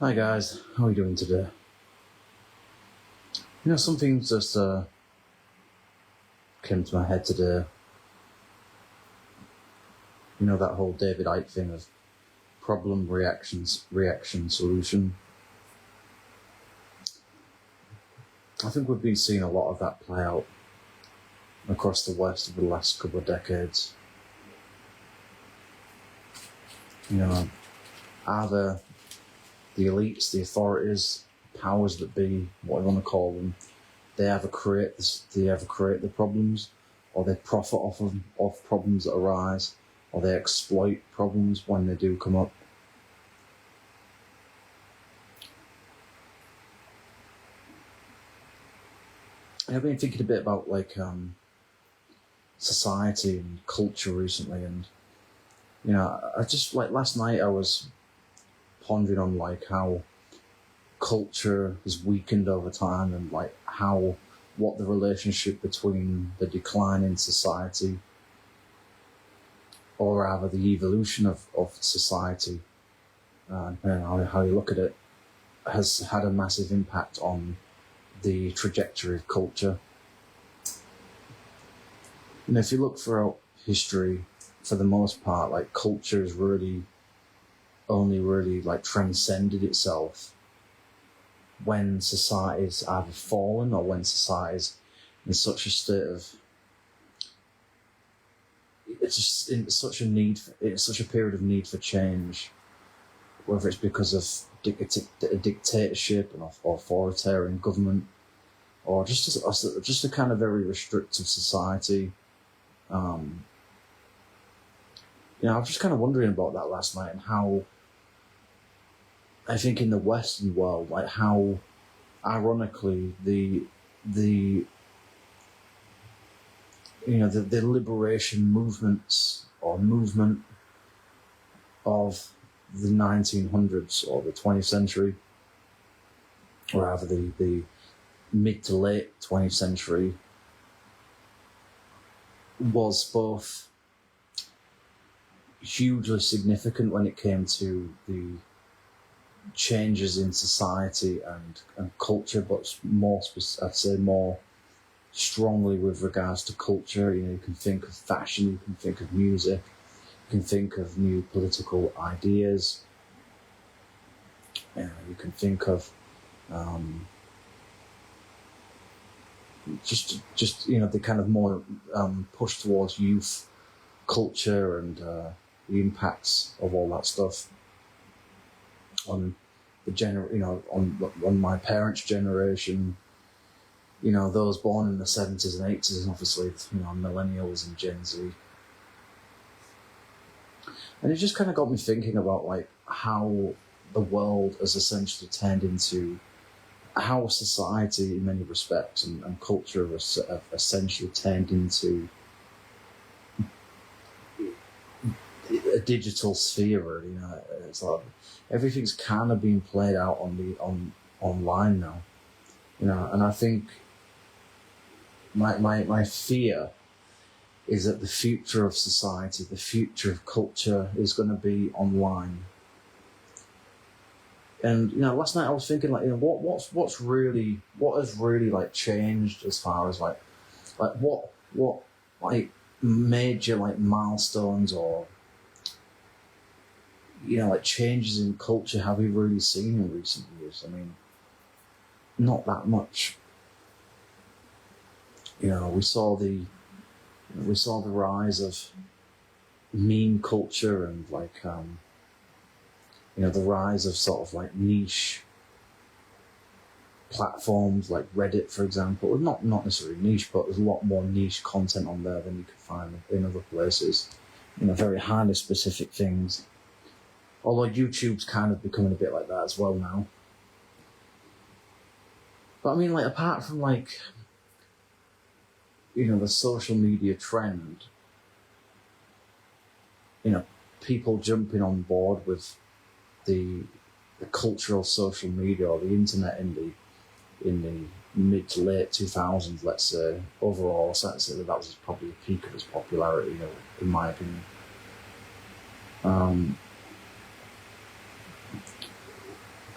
Hi guys, how are you doing today? Something just came to my head today. That whole David Icke thing of problem, reaction, solution. I think we've been seeing a lot of that play out across the West over the last couple of decades. Either the elites, the authorities, powers that be, whatever you want to call them, they either create the problems, or they profit off problems that arise, or they exploit problems when they do come up. And I've been thinking a bit about society and culture recently, and I just last night I was pondering on how culture has weakened over time, and what the relationship between the decline in society, or rather the evolution of society, depending on how you look at it, has had a massive impact on the trajectory of culture. If you look throughout history, for the most part, culture has only transcended itself when society's either fallen, or when society's in such a state of it's such a period of need for change, whether it's because of a dictatorship and authoritarian government, or just a kind of very restrictive society. I was just kind of wondering about that last night, and how I think in the Western world, how ironically the liberation movements or movement of the 1900s or the 20th century, or rather the mid to late 20th century, was both hugely significant when it came to the changes in society and culture, but I'd say more strongly with regards to culture. You can think of fashion, you can think of music, you can think of new political ideas, you can think of just the kind of more push towards youth culture, and the impacts of all that stuff on the on my parents' generation, those born in the 70s and 80s, and obviously millennials and Gen Z. And it just kind of got me thinking about how the world has essentially turned into, how society in many respects and culture have essentially turned into a digital sphere, really. It's everything's kind of being played out online now, and I think my fear is that the future of society, the future of culture, is going to be online. And last night I was thinking what has really changed, as far as what major milestones, or changes in culture have we really seen in recent years? I mean, not that much. We saw the rise of meme culture, and the rise of sort of niche platforms like Reddit, for example. Well, not necessarily niche, but there's a lot more niche content on there than you can find in other places. Very highly specific things. Although YouTube's kind of becoming a bit like that as well now. But I mean, apart from the social media trend, people jumping on board with the cultural social media or the internet in the mid to late 2000s, let's say, overall, so I'd say that was probably the peak of its popularity, in my opinion.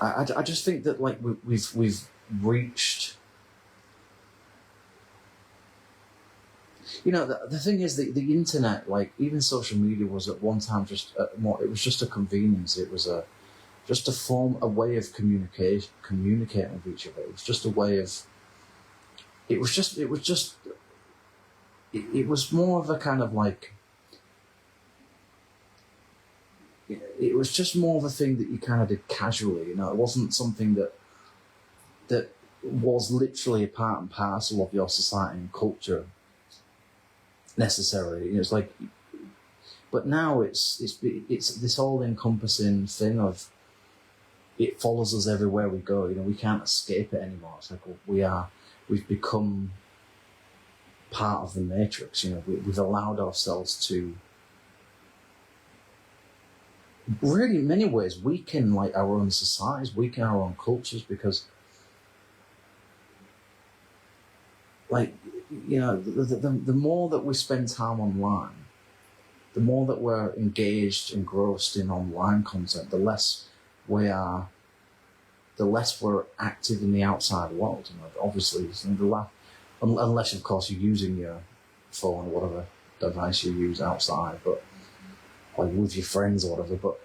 I just think that like we've reached. You know, the thing is, the internet, like even social media, was at one time just it was just a convenience. It was just a way of communicating with each other. It was just a way of. It was more of a kind of like. It was just more of a thing that you kind of did casually. You know, it wasn't something that was literally a part and parcel of your society and culture. Necessarily, it's like, but now it's this all-encompassing thing of it follows us everywhere we go. You know, we can't escape it anymore. It's like we've become part of the matrix. You know, we've allowed ourselves to really, in many ways, weaken like our own societies, weaken our own cultures, because, like, you know, the more that we spend time online, the more that we're engaged, engrossed in online content, the less we're active in the outside world. You know, obviously, unless of course you're using your phone or whatever device you use outside, but like with your friends or whatever. But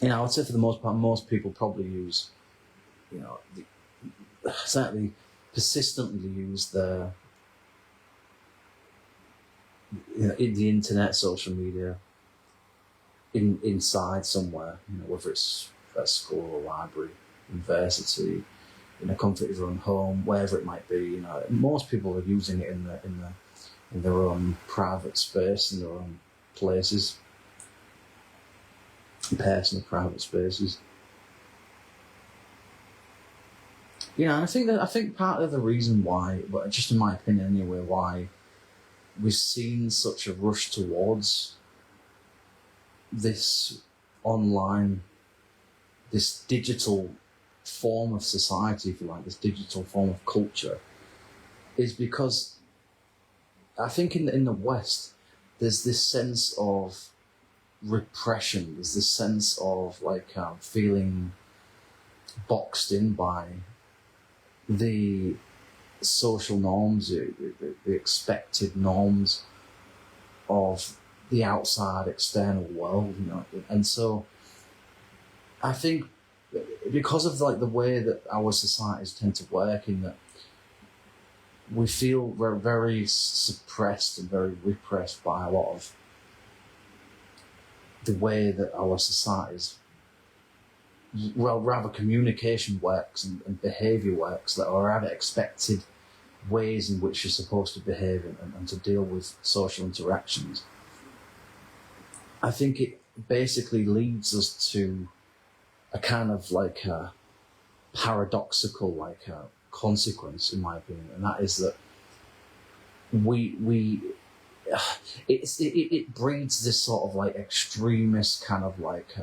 you know, I'd say for the most part, most people probably use, you know, certainly persistently use the internet, social media, inside somewhere. You know, whether it's at school or library, university, in the comfort of your own home, wherever it might be. You know, most people are using it in their own private space, in their own places, personal private spaces. You know, and I think part of the reason why, but just in my opinion anyway, why we've seen such a rush towards this online, this digital form of society, if you like, this digital form of culture, is because I think in the West there's this sense of repression, there's this sense of like feeling boxed in by the social norms, the expected norms of the outside external world, you know. And so I think because of like the way that our societies tend to work, in that we feel we're very suppressed and very repressed by a lot of the way that our societies, well, rather communication works and behaviour works, that are rather expected ways in which you're supposed to behave and to deal with social interactions. I think it basically leads us to a kind of like a paradoxical like a consequence, in my opinion, and that is that it breeds this sort of like extremist kind of like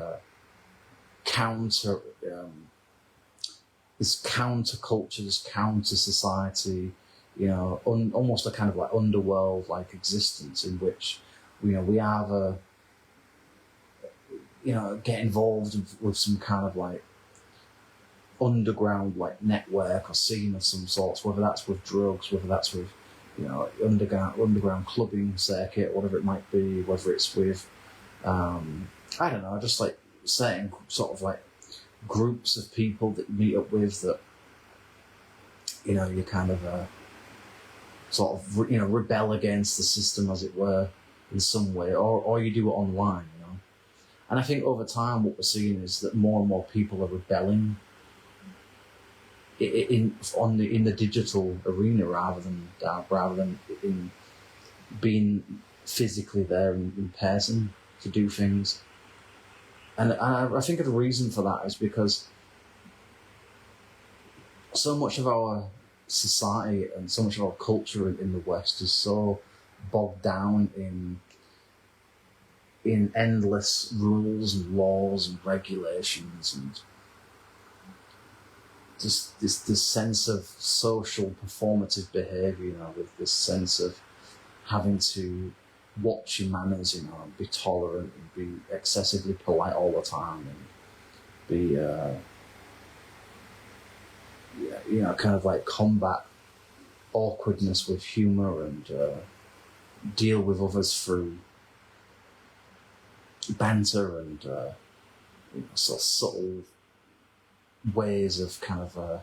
this counter culture, this counter society, you know, almost a kind of like underworld like existence in which, you know, we either, you know, get involved with some kind of like underground like network or scene of some sorts, whether that's with drugs, whether that's with, you know, underground clubbing circuit, whatever it might be, whether it's with I don't know, just like certain sort of like groups of people that you meet up with that, you know, you kind of sort of, you know, rebel against the system, as it were, in some way, or you do it online, you know. And I think over time what we're seeing is that more and more people are rebelling in the digital arena rather than in being physically there in person to do things. And I think the reason for that is because so much of our society and so much of our culture in the West is so bogged down in endless rules and laws and regulations and just this sense of social performative behaviour, you know, with this sense of having to watch your manners, you know, and be tolerant and be excessively polite all the time and be kind of like combat awkwardness with humor and deal with others through banter and sort of subtle ways of kind of.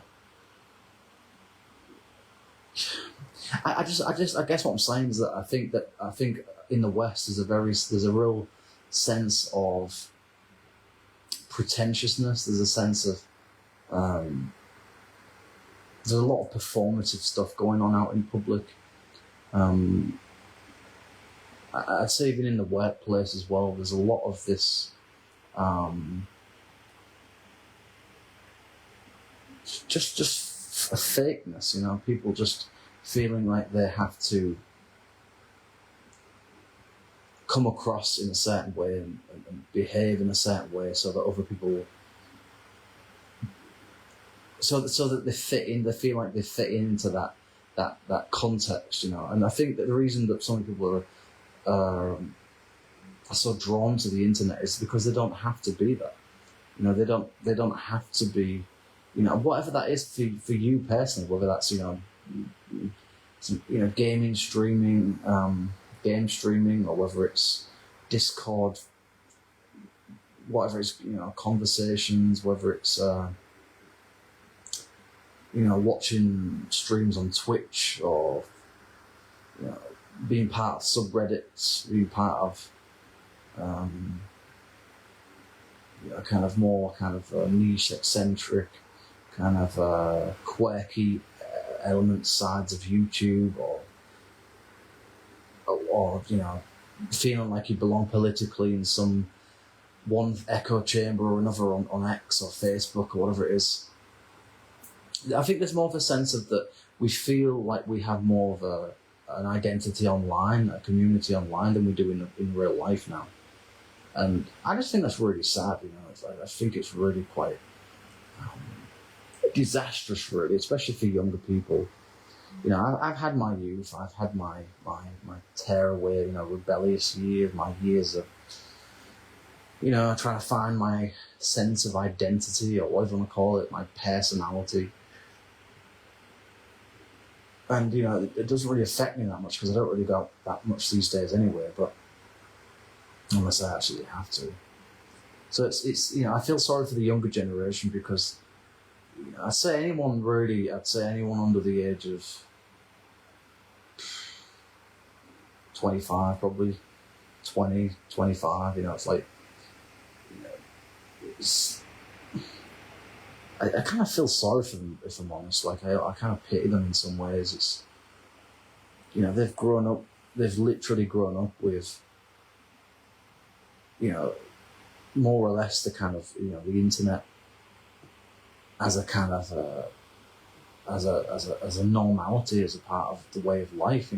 I guess what I'm saying is that I think in the West there's a real sense of pretentiousness. There's a sense of there's a lot of performative stuff going on out in public. I'd say even in the workplace as well, there's a lot of this just a fakeness, people just feeling like they have to come across in a certain way and behave in a certain way so that other people, so that they fit in, they feel like they fit into that context, And I think that the reason that some people are so drawn to the internet is because they don't have to be that. They don't have to be, whatever that is for you personally, whether that's gaming, streaming, game streaming, or whether it's Discord, whatever it's conversations, whether it's watching streams on Twitch, or being part of subreddits, being part of kind of more kind of niche, eccentric, kind of quirky elements, sides of YouTube, or feeling like you belong politically in some one echo chamber or another on X or Facebook or whatever it is. I think there's more of a sense of that we feel like we have more of an identity online, a community online, than we do in real life now. And I just think that's really sad, It's like, I think it's really quite disastrous, really, especially for younger people. I've had my youth, I've had my tearaway, rebellious years, my years of, trying to find my sense of identity, or whatever you want to call it, my personality. And, it doesn't really affect me that much because I don't really go that much these days anyway, but unless I actually have to. So it's I feel sorry for the younger generation because, I'd say anyone under the age of 25, probably 20, 25, it's like, I kind of feel sorry for them, if I'm honest. Like, I kind of pity them in some ways. It's, they've literally grown up with, more or less the kind of, the internet as a kind of, as a normality, as a part of the way of life.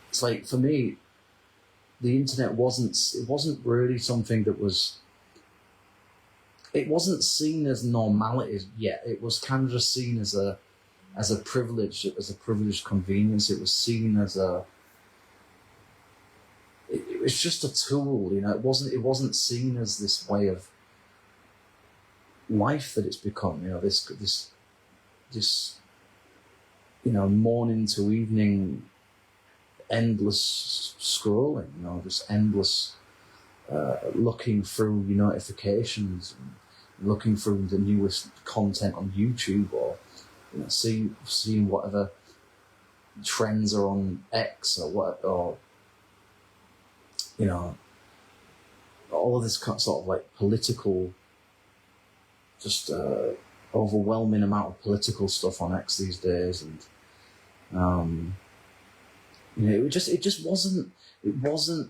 It's like, for me, the internet wasn't really something that it wasn't seen as normality yet. It was kind of just seen as a privilege, as a privileged convenience. It was seen as it was just a tool, It wasn't seen as this way of life that it's become. This morning to evening, endless scrolling. This endless looking through your notifications, and looking through the newest content on YouTube, or seeing whatever trends are on X, or what, or all of this sort of like political, just overwhelming amount of political stuff on X these days, and it just wasn't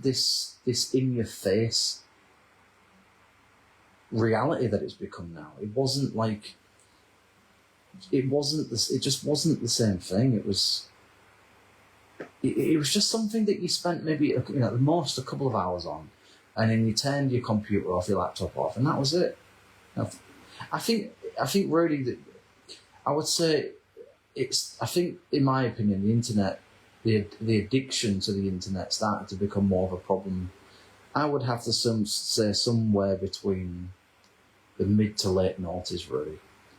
this in your face reality that it's become now. It just wasn't the same thing. It was just something that you spent maybe at the most a couple of hours on, and then you turned your computer off, your laptop off, and that was it. I think really that I would say I think in my opinion, the internet, the addiction to the internet started to become more of a problem. I would have to say somewhere between the mid to late noughties, really.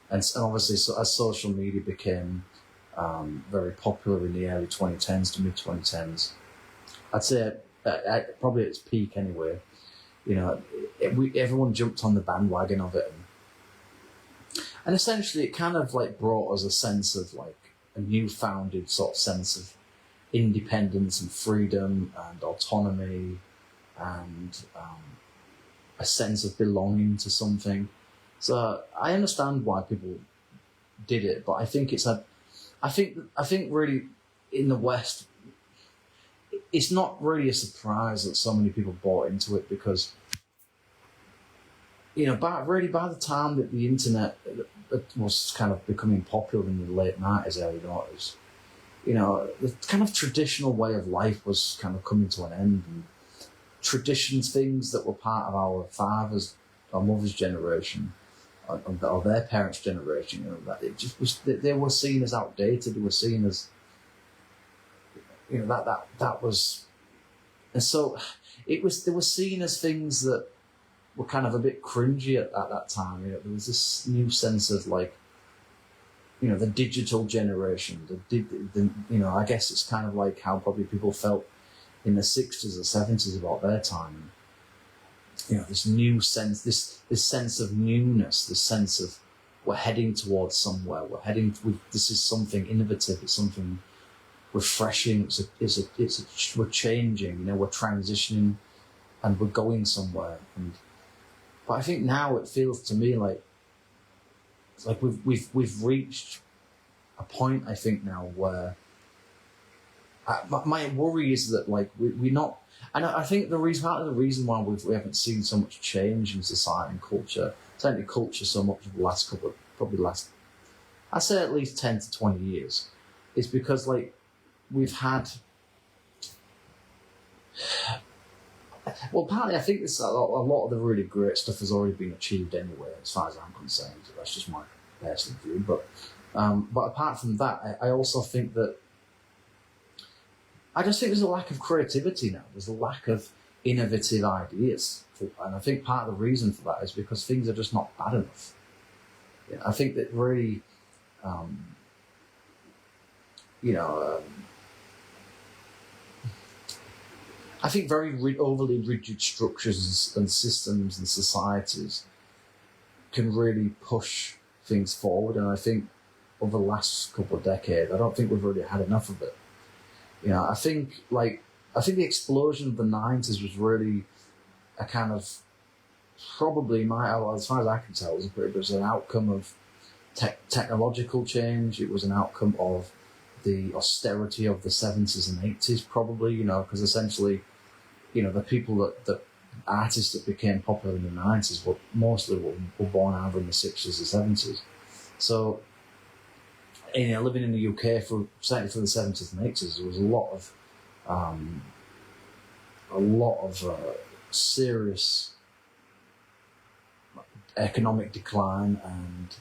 and obviously, so as social media became very popular in the early 2010s to mid 2010s, I'd say probably at its peak anyway. You know, everyone jumped on the bandwagon of it, and essentially it kind of like brought us a sense of like a newfounded sort of sense of independence and freedom and autonomy and a sense of belonging to something. So I understand why people did it, but I think I think really in the West, it's not really a surprise that so many people bought into it, because, you know, by the time that the internet was kind of becoming popular in the late 90s, early 90s, you know, the kind of traditional way of life was kind of coming to an end, and traditions, things that were part of our fathers, our mother's generation, or their parents' generation, you know, that it just was, they were seen as outdated. They were seen as, you know, that was, and so they were seen as things that were kind of a bit cringy at that time. You know, there was this new sense of like, you know, the digital generation, the you know, I guess it's kind of like how probably people felt in the 60s or 70s about their time. You know, this new sense, this sense of newness, this sense of we're heading towards somewhere. This is something innovative. It's something refreshing. We're changing. You know, we're transitioning, and we're going somewhere. But I think now it feels to me like it's like we've reached a point, I think now, where my worry is that like we're not. And I think part of the reason why we haven't seen so much change in society and culture, certainly culture so much of the last I'd say at least 10 to 20 years, is because like we've had, well, partly I think a lot of the really great stuff has already been achieved anyway, as far as I'm concerned. That's just my personal view. But apart from that, I also think that I just think there's a lack of creativity now. There's a lack of innovative ideas. And I think part of the reason for that is because things are just not bad enough. Yeah, I think that really, I think very overly rigid structures and systems and societies can really push things forward. And I think over the last couple of decades, I don't think we've really had enough of it. You know, I think the explosion of the 90s was really a kind of, probably as far as I can tell, it was an outcome of technological change. It was an outcome of the austerity of the 70s and 80s, probably, you know, because essentially, you know, the people that artists that became popular in the 90s were born either in the 60s or 70s. So, you know, living in the UK certainly for the 70s and 80s, there was a lot of serious economic decline and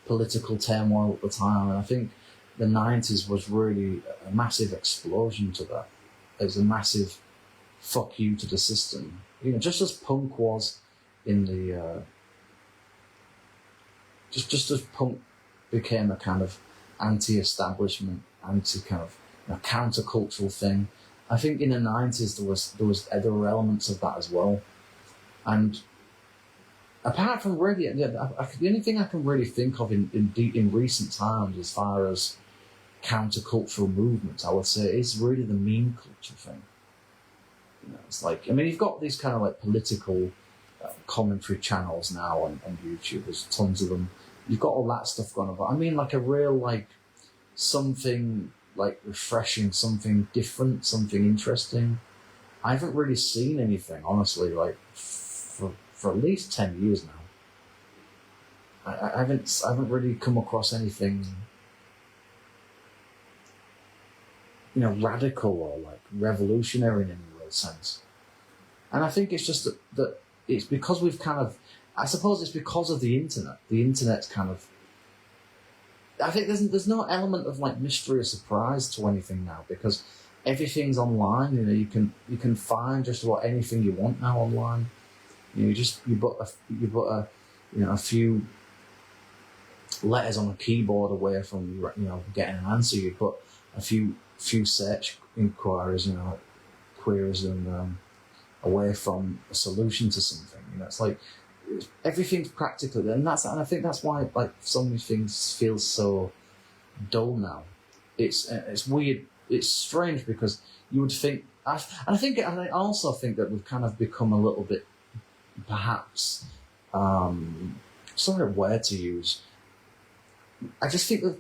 political turmoil at the time. And I think the 90s was really a massive explosion to that. It was a massive fuck you to the system. You know, just as punk was in the just as punk became a kind of anti-establishment, kind of, you know, countercultural thing, I think in the 90s there were elements of that as well. And apart from really, the only thing I can really think of in recent times as far as countercultural movements, I would say, is really the meme culture thing. You know, it's like, I mean, you've got these kind of like political commentary channels now on YouTube. There's tons of them. You've got all that stuff going on. But I mean, like a real, like, something like refreshing, something different, something interesting. I haven't really seen anything, honestly, like for at least 10 years now. I haven't really come across anything, you know, radical or like revolutionary in any real sense. And I think it's just that it's because we've kind of, I suppose it's because of the internet. The internet's kind of, I think there's no element of like mystery or surprise to anything now, because everything's online. You know, you can find just about anything you want now online. You know, you put a few letters on a keyboard away from getting an answer. You put a few search inquiries, queries, and away from a solution to something. It's like everything's practical, and I think that's why like so many things feel so dull now. It's weird. It's strange because you would think, and I also think that we've kind of become a little bit, perhaps, sorry, word to use. I just think that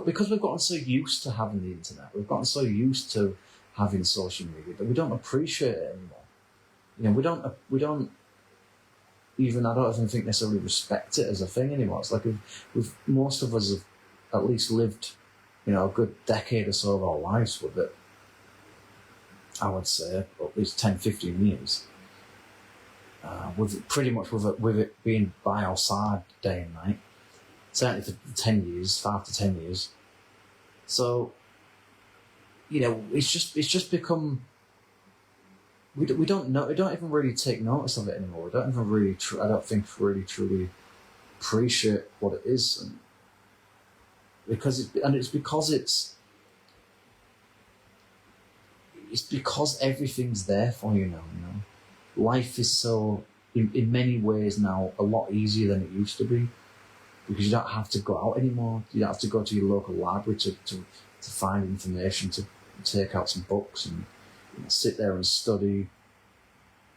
because we've gotten so used to having the internet, we've gotten so used to having social media that we don't appreciate it anymore. We don't even, I don't even think necessarily respect it as a thing anymore. It's like we've most of us have at least lived, a good decade or so of our lives with it. I would say at least 10, 15 years. With it being by our side day and night. Certainly for 10 years, 5 to 10 years. So, it's just become. We don't know. We don't even really take notice of it anymore. We don't even really. I don't think really truly appreciate what it is, and it's because everything's there for you now. Life is so in many ways now a lot easier than it used to be. Because you don't have to go out anymore. You don't have to go to your local library to find information, to take out some books and sit there and study,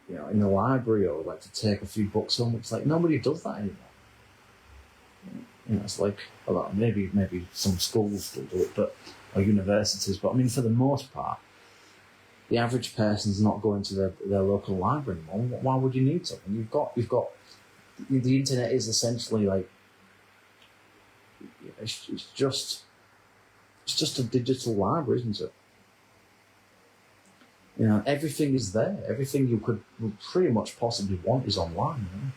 in the library, or like to take a few books home. It's like nobody does that anymore. It's like, well, maybe some schools still do it, or universities. But I mean, for the most part, the average person's not going to their local library anymore. Why would you need something? You've got the internet is essentially like. It's just a digital library, isn't it? Everything is there. Everything you could pretty much possibly want is online.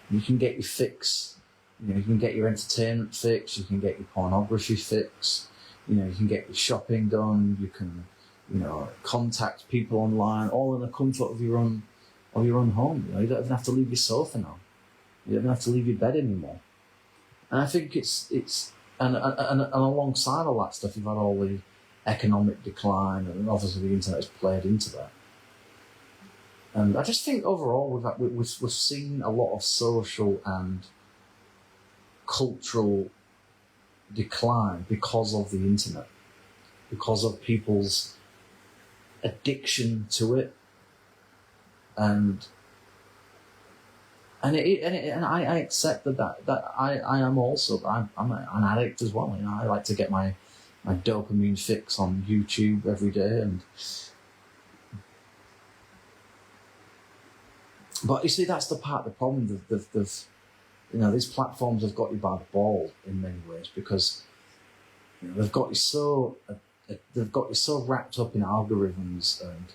You can get your fix. You can get your entertainment fix. You can get your pornography fix. You can get your shopping done. You can, contact people online, all in the comfort of your own home. You don't even have to leave your sofa now. You don't have to leave your bed anymore. And I think it's and alongside all that stuff, you've had all the economic decline, and obviously the internet has played into that. And I just think overall we've seen a lot of social and cultural decline because of the internet, because of people's addiction to it, and I accept that I am also I'm an addict as well. I like to get my dopamine fix on YouTube every day, but you see that's the problem. These platforms have got you by the ball in many ways, because they've got you so wrapped up in algorithms, and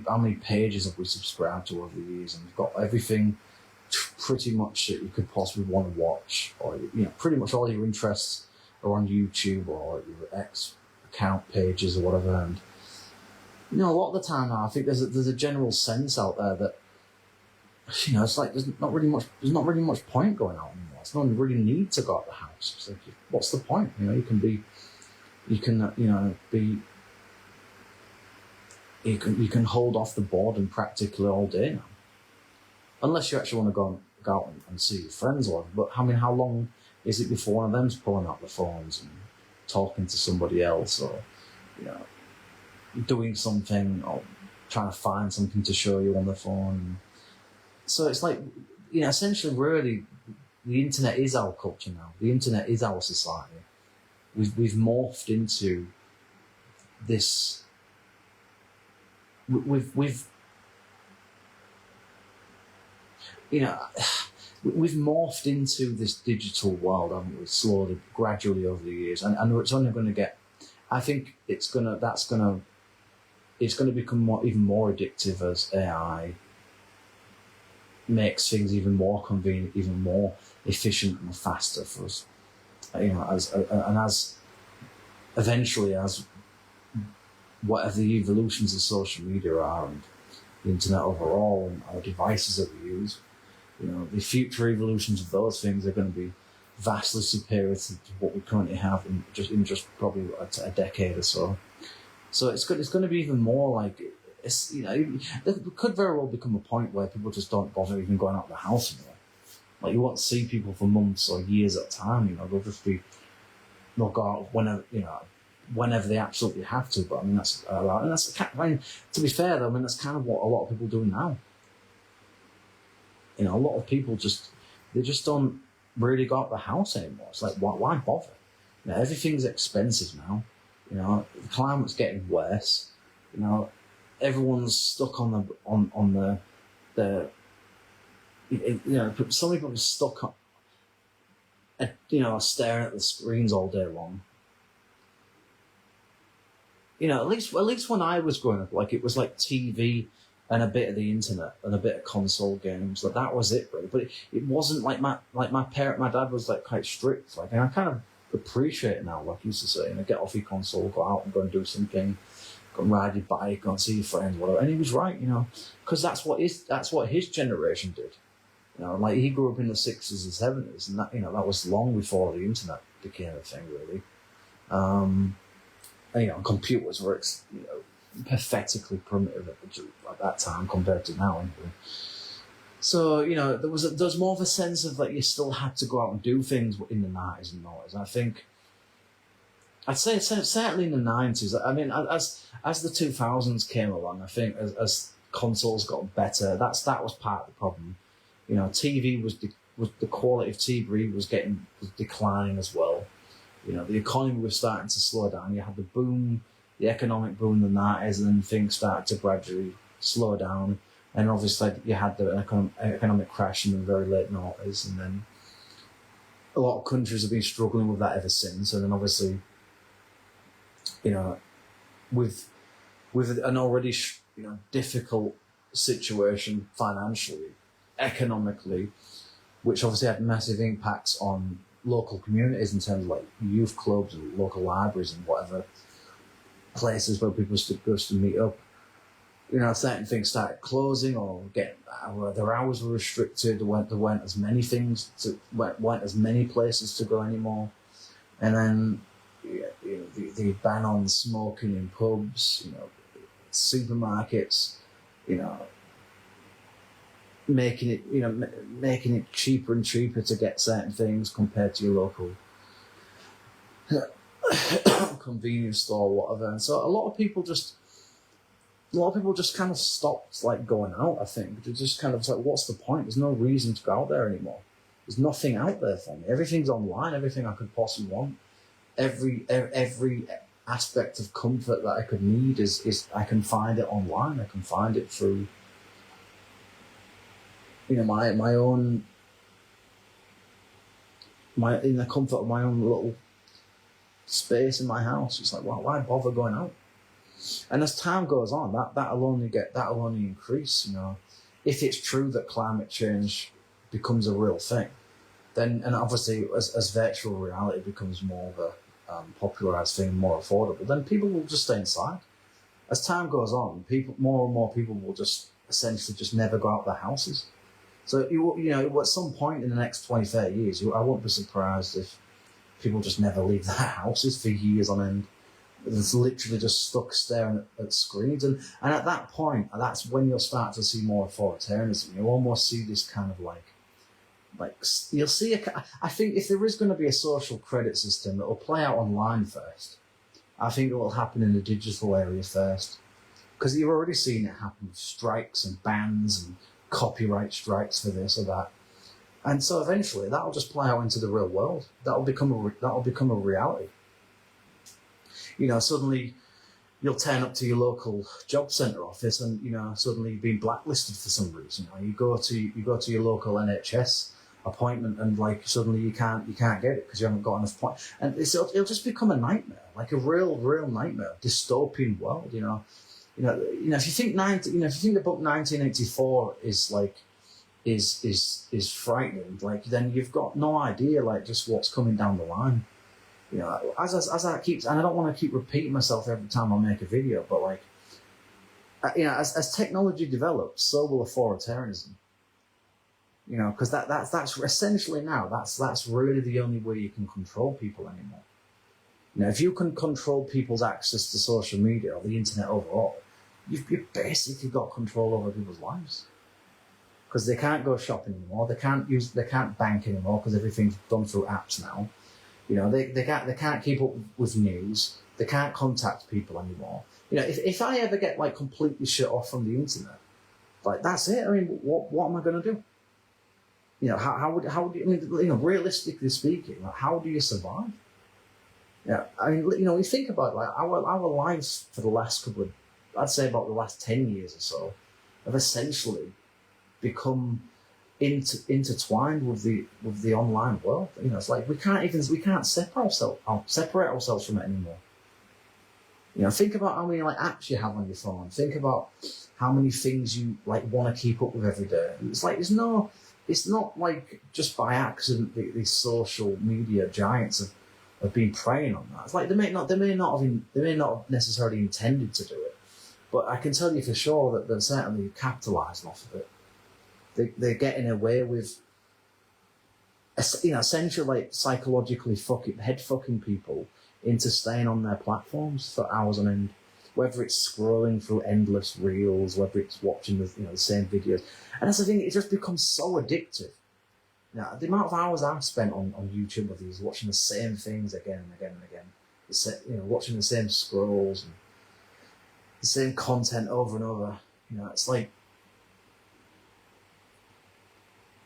how many pages have we subscribed to over the years, and we've got everything pretty much that you could possibly want to watch, or pretty much all your interests are on YouTube or your X account pages or whatever. And a lot of the time now, I think there's a general sense out there that it's like there's not really much point going out anymore. It's not really need to go out the house. It's like, what's the point? You can hold off the boredom practically all day now, unless you actually want to go out and see your friends or whatever. But I mean, how long is it before one of them's pulling out the phones and talking to somebody else, or doing something, or trying to find something to show you on the phone? So it's like, essentially, really, the internet is our culture now. The internet is our society. We've morphed into this. We've morphed into this digital world, haven't we? Slowly, gradually over the years, and it's only going to get. I think it's going to become even more addictive as AI makes things even more convenient, even more efficient and faster for us. As eventually as whatever the evolutions of social media are, and the internet overall, and our devices that we use, The future evolutions of those things are going to be vastly superior to what we currently have in just probably a decade or so. So it's going to be even more like there could very well become a point where people just don't bother even going out of the house anymore. Like, you won't see people for months or years at a time. They'll go out whenever they absolutely have to. But I mean, to be fair though, I mean, that's kind of what a lot of people do now. A lot of people just don't really go out the house anymore. It's like, why bother? Everything's expensive now. The climate's getting worse. Everyone's stuck on the some people are stuck on, staring at the screens all day long. At least when I was growing up, like, it was like TV and a bit of the internet and a bit of console games. Like, that was it, really. But it wasn't like my dad was like quite strict. Like, and I kind of appreciate it now. Like, he used to say, get off your console, go out and go and do something, go and ride your bike, go and see your friends, whatever. And he was right, because that's what his generation did. Like, he grew up in the 60s and 70s, and that was long before the internet became a thing, really. And, computers were pathetically primitive at that time compared to now, anyway. So, there was more of a sense of, like, you still had to go out and do things in the 90s and 90s. I think, I'd say certainly in the 90s. I mean, as the 2000s came along, I think as consoles got better, that was part of the problem. TV was the quality of TV was declining as well. The economy was starting to slow down. You had the economic boom in the 90s, and then things started to gradually slow down. And obviously, you had the economic crash in the very late 90s, and then a lot of countries have been struggling with that ever since. And then obviously, with an already difficult situation financially, economically, which obviously had massive impacts on local communities in terms of, like, youth clubs and local libraries and whatever places where people used to meet up. Certain things started closing or their hours were restricted. There weren't as many weren't as many places to go anymore. And then the ban on smoking in pubs, supermarkets, making it cheaper and cheaper to get certain things compared to your local convenience store or whatever. And so a lot of people just kind of stopped, like, going out. I think they're just kind of like, what's the point? There's no reason to go out there anymore. There's nothing out there for me. Everything's online. Everything I could possibly want. Every aspect of comfort that I could need is I can find it online. I can find it through in the comfort of my own little space in my house. It's like, why bother going out? And as time goes on, that'll only increase. If it's true that climate change becomes a real thing, then, and obviously as virtual reality becomes more of a popularized thing, more affordable, then people will just stay inside. As time goes on, more and more people will just essentially just never go out of their houses. So at some point in the next 20, 30 years, I won't be surprised if people just never leave their houses for years on end. It's literally just stuck staring at screens. And at that point, that's when you'll start to see more authoritarianism. You'll almost see this kind of like you'll see I think if there is going to be a social credit system that will play out online first, I think it will happen in the digital area first. Because you've already seen it happen with strikes and bans and copyright strikes for this or that. And so eventually that'll just play out into the real world. That'll become a reality. Suddenly you'll turn up to your local job centre office and, suddenly you've been blacklisted for some reason. You go to your local NHS appointment and, like, suddenly you can't get it because you haven't got enough points. And it'll just become a nightmare, like a real nightmare, dystopian world. If you think the book 1984 is frightening, like, then you've got no idea, like, just what's coming down the line. As I keep, and I don't want to keep repeating myself every time I make a video, but, like, as technology develops, so will authoritarianism. You know, because that's essentially now, that's really the only way you can control people anymore. You know, if you can control people's access to social media or the internet overall, you've basically got control over people's lives. Because they can't go shopping anymore, they can't bank anymore because everything's done through apps now. You know, they can't keep up with news, they can't contact people anymore. You know, if I ever get like completely shut off from the internet, like that's it. I mean, what am I going to do? You know, how would you, I mean, you know, realistically speaking, like, how do you survive? Yeah, I mean, you know, you think about like our lives for the last couple of, I'd say about the last 10 years or so, have essentially become intertwined with the online world. You know, it's like we can't separate ourselves from it anymore. You know, think about how many like apps you have on your phone. Think about how many things you like want to keep up with every day. It's like it's not like just by accident these social media giants have been preying on that. It's like they may not have necessarily intended to do it, but I can tell you for sure that they're certainly capitalising off of it. They're getting away with, you know, essentially like psychologically head fucking people into staying on their platforms for hours on end. Whether it's scrolling through endless reels, whether it's watching the same videos, and that's the thing. It just becomes so addictive. Now, the amount of hours I've spent on YouTube with these, watching the same things again and again and again, you know, watching the same scrolls and the same content over and over. You know, it's like,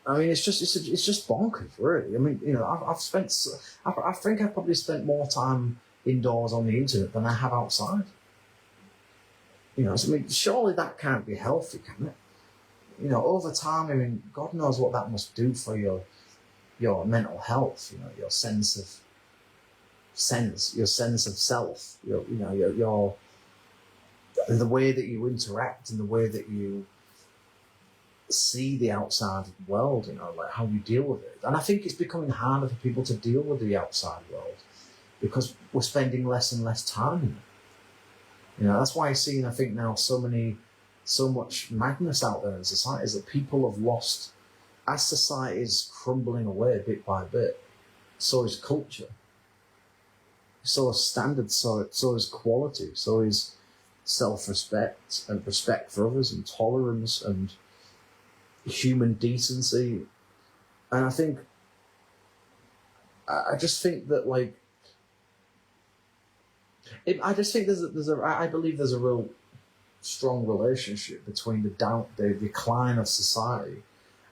I mean, it's just bonkers, really. I mean, you know, I think I've probably spent more time indoors on the internet than I have outside. You know, so, I mean, surely that can't be healthy, can it? You know, over time, I mean, God knows what that must do for your mental health. You know, your sense of self. Your the way that you interact and the way that you see the outside world. You know, like how you deal with it. And I think it's becoming harder for people to deal with the outside world because we're spending less and less time in it. You know, that's why I've seen, I think now, so much madness out there in society is that people have lost, as society is crumbling away bit by bit, so is culture, so is standards, so is quality, so is self-respect and respect for others and tolerance and human decency. And I just think that like, I just think I believe there's a real strong relationship between the decline of society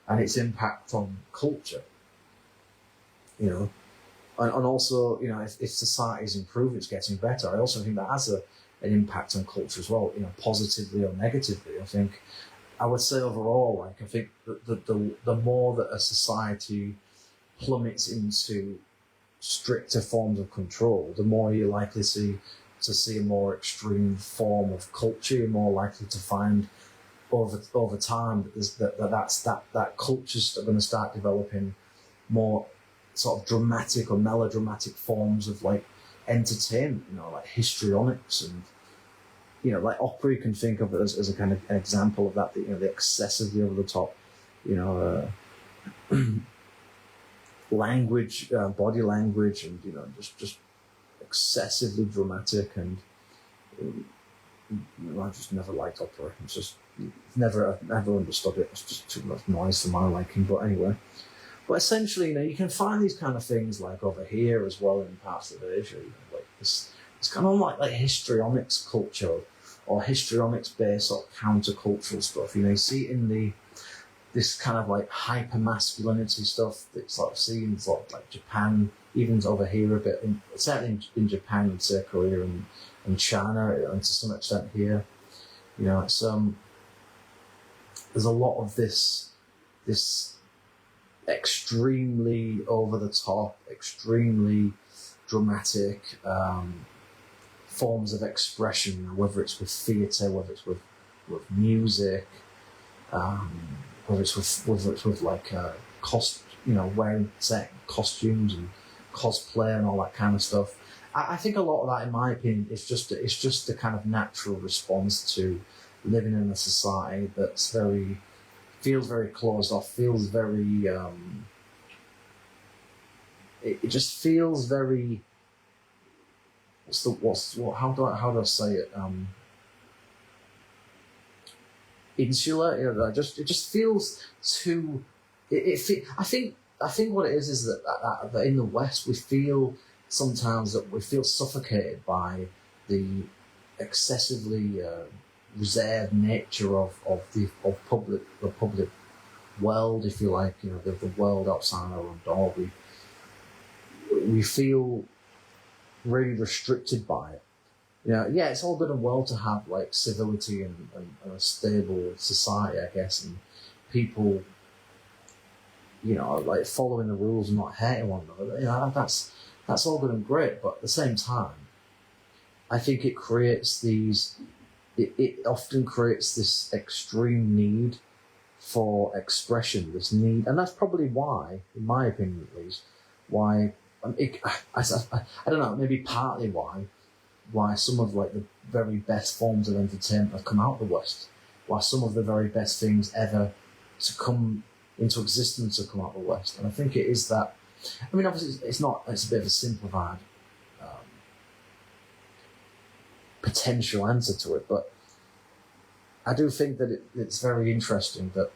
and its impact on culture. You know, and also, you know, if society's improved, it's getting better. I also think that has an impact on culture as well. You know, positively or negatively. I think I would say overall, like I think that the more that a society plummets into stricter forms of control, the more you're likely to see a more extreme form of culture. You're more likely to find over time that cultures are going to start developing more sort of dramatic or melodramatic forms of like entertainment. You know, like histrionics and, you know, like opera. You can think of it as a kind of an example of that. You know, the excessively over the top. You know. Language, body language, and you know, just excessively dramatic, and you know, I just never liked opera. It's just never understood it. It's just too much noise for my liking. But anyway, but essentially, you know, you can find these kind of things like over here as well in parts of Asia. You know, like it's kind of like histrionics culture or histrionics based sort of countercultural stuff. You know, you see it in this kind of like hyper masculinity stuff that sort of seen sort of like Japan, even over here a bit, certainly in Japan and say Korea and China, and to some extent here. You know, it's there's a lot of this extremely over the top, extremely dramatic forms of expression, whether it's with theatre, whether it's with music, whether it's with like wearing set costumes and cosplay and all that kind of stuff. I think a lot of that, in my opinion, is just the kind of natural response to living in a society that's very feels very closed off, feels very, it just feels very, how do I say it, insular, you know, it just feels too, I think what it is that in the West we feel sometimes that we feel suffocated by the excessively reserved nature of the public world, if you like, you know, the world outside our own door. We feel really restricted by it. You know, yeah, it's all good and well to have like civility and a stable society, I guess, and people, you know, like following the rules and not hating one another. You know, that's all good and great, but at the same time, I think it creates it often creates this extreme need for expression, this need, and that's probably why, in my opinion at least, why, I don't know, maybe partly why some of like the very best forms of entertainment have come out of the West, why some of the very best things ever to come into existence have come out of the West. And I think it is that, I mean, obviously it's a bit of a simplified potential answer to it, but I do think that it's very interesting that,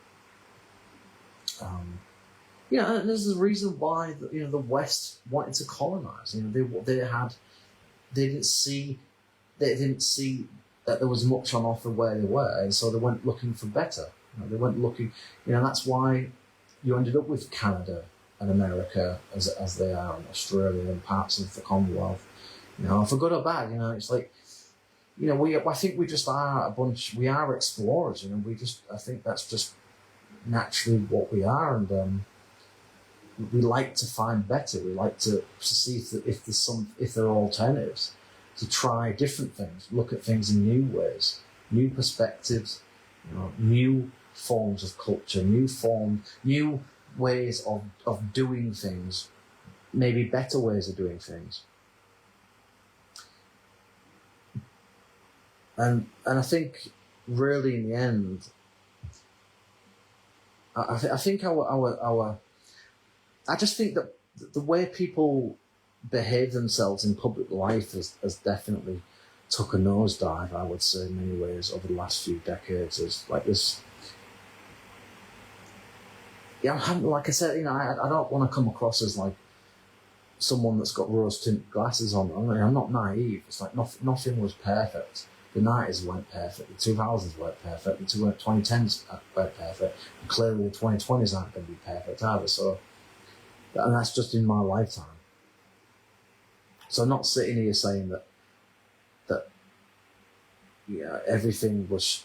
you know, and there's a reason why the West wanted to colonize. You know, they didn't see that there was much on offer where they were, and so they went looking for better. You know, they went looking, you know, that's why you ended up with Canada and America as they are, and Australia and parts of the Commonwealth. You know, for good or bad, you know, it's like, you know, I think we just are we are explorers. You know, I think that's just naturally what we are, and we like to find better. We like to see if there are alternatives, to try different things, look at things in new ways, new perspectives, you know, new forms of culture, new ways of doing things, maybe better ways of doing things. And I think really in the end, I think I just think that the way people behave themselves in public life has definitely took a nosedive, I would say, in many ways over the last few decades. It's like this. Yeah, like I said, you know, I don't want to come across as like someone that's got rose-tinted glasses on. I mean, I'm not naive. It's like nothing was perfect. The 90s weren't perfect. The 2000s weren't perfect. The 2010s weren't perfect. And clearly the 2020s aren't going to be perfect either. So, and that's just in my lifetime. So I'm not sitting here saying that yeah, everything was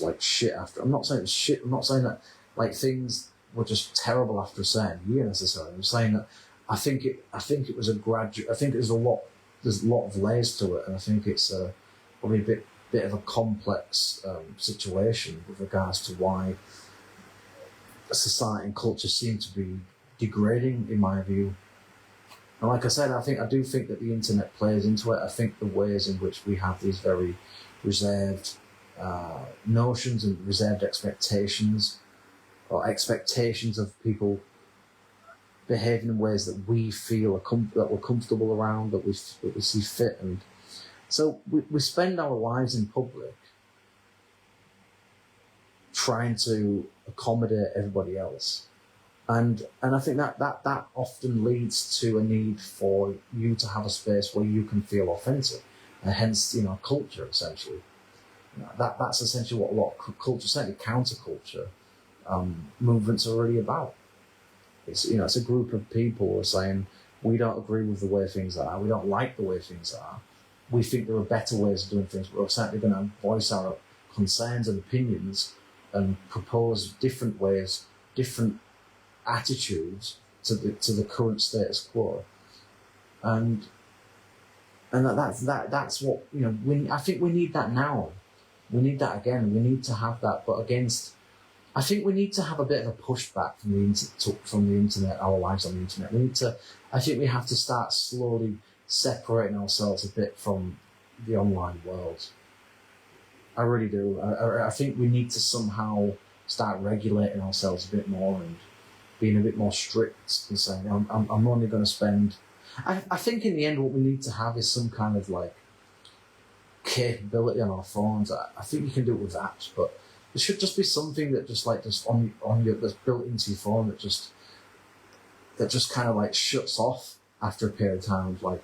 like shit after. I'm not saying it's shit. I'm not saying that like things were just terrible after a certain year necessarily. I'm saying that I think it was a gradual. I think there's a lot of layers to it, and I think it's probably a bit of a complex situation with regards to why society and culture seem to be degrading, in my view. And like I said, I do think that the internet plays into it. I think the ways in which we have these very reserved notions and reserved expectations, or expectations of people behaving in ways that we feel that we're comfortable around, that we see fit, and so we spend our lives in public trying to accommodate everybody else. And I think that often leads to a need for you to have a space where you can feel authentic, and hence, you know, culture essentially. You know, that's essentially what a lot of culture, certainly counterculture movements are really about. It's, you know, it's a group of people who are saying, we don't agree with the way things are, we don't like the way things are, we think there are better ways of doing things, but we're certainly going to voice our concerns and opinions and propose different ways, different attitudes to the current status quo, and that's what, you know, I think we need that now. We need that again. We need to have that, but against. I think we need to have a bit of a pushback from the internet, our lives on the internet. I think we have to start slowly separating ourselves a bit from the online world. I really do. I think we need to somehow start regulating ourselves a bit more and being a bit more strict and saying, I'm only going to spend... I think in the end what we need to have is some kind of like capability on our phones. I think you can do it with apps, but there should just be something that just on your that's built into your phone that just kind of like shuts off after a period of time. Like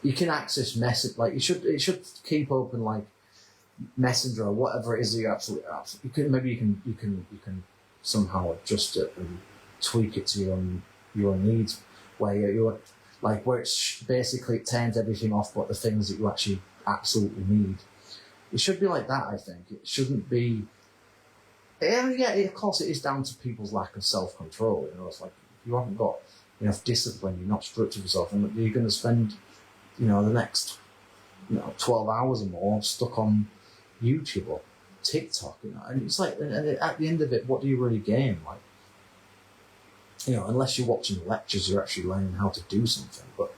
you can access message, like it should keep open like Messenger or whatever it is that you absolutely you can somehow adjust it and tweak it to your needs, where you're like where it's basically it turns everything off but the things that you actually absolutely need. It should be like that. I think it shouldn't be. Yeah, of course it is down to people's lack of self-control. You know, it's like if you haven't got enough discipline, you're not structured yourself, and you're going to spend the next 12 hours or more stuck on YouTube or TikTok, and it's like, and at the end of it, what do you really gain? Like, unless you're watching lectures, you're actually learning how to do something. But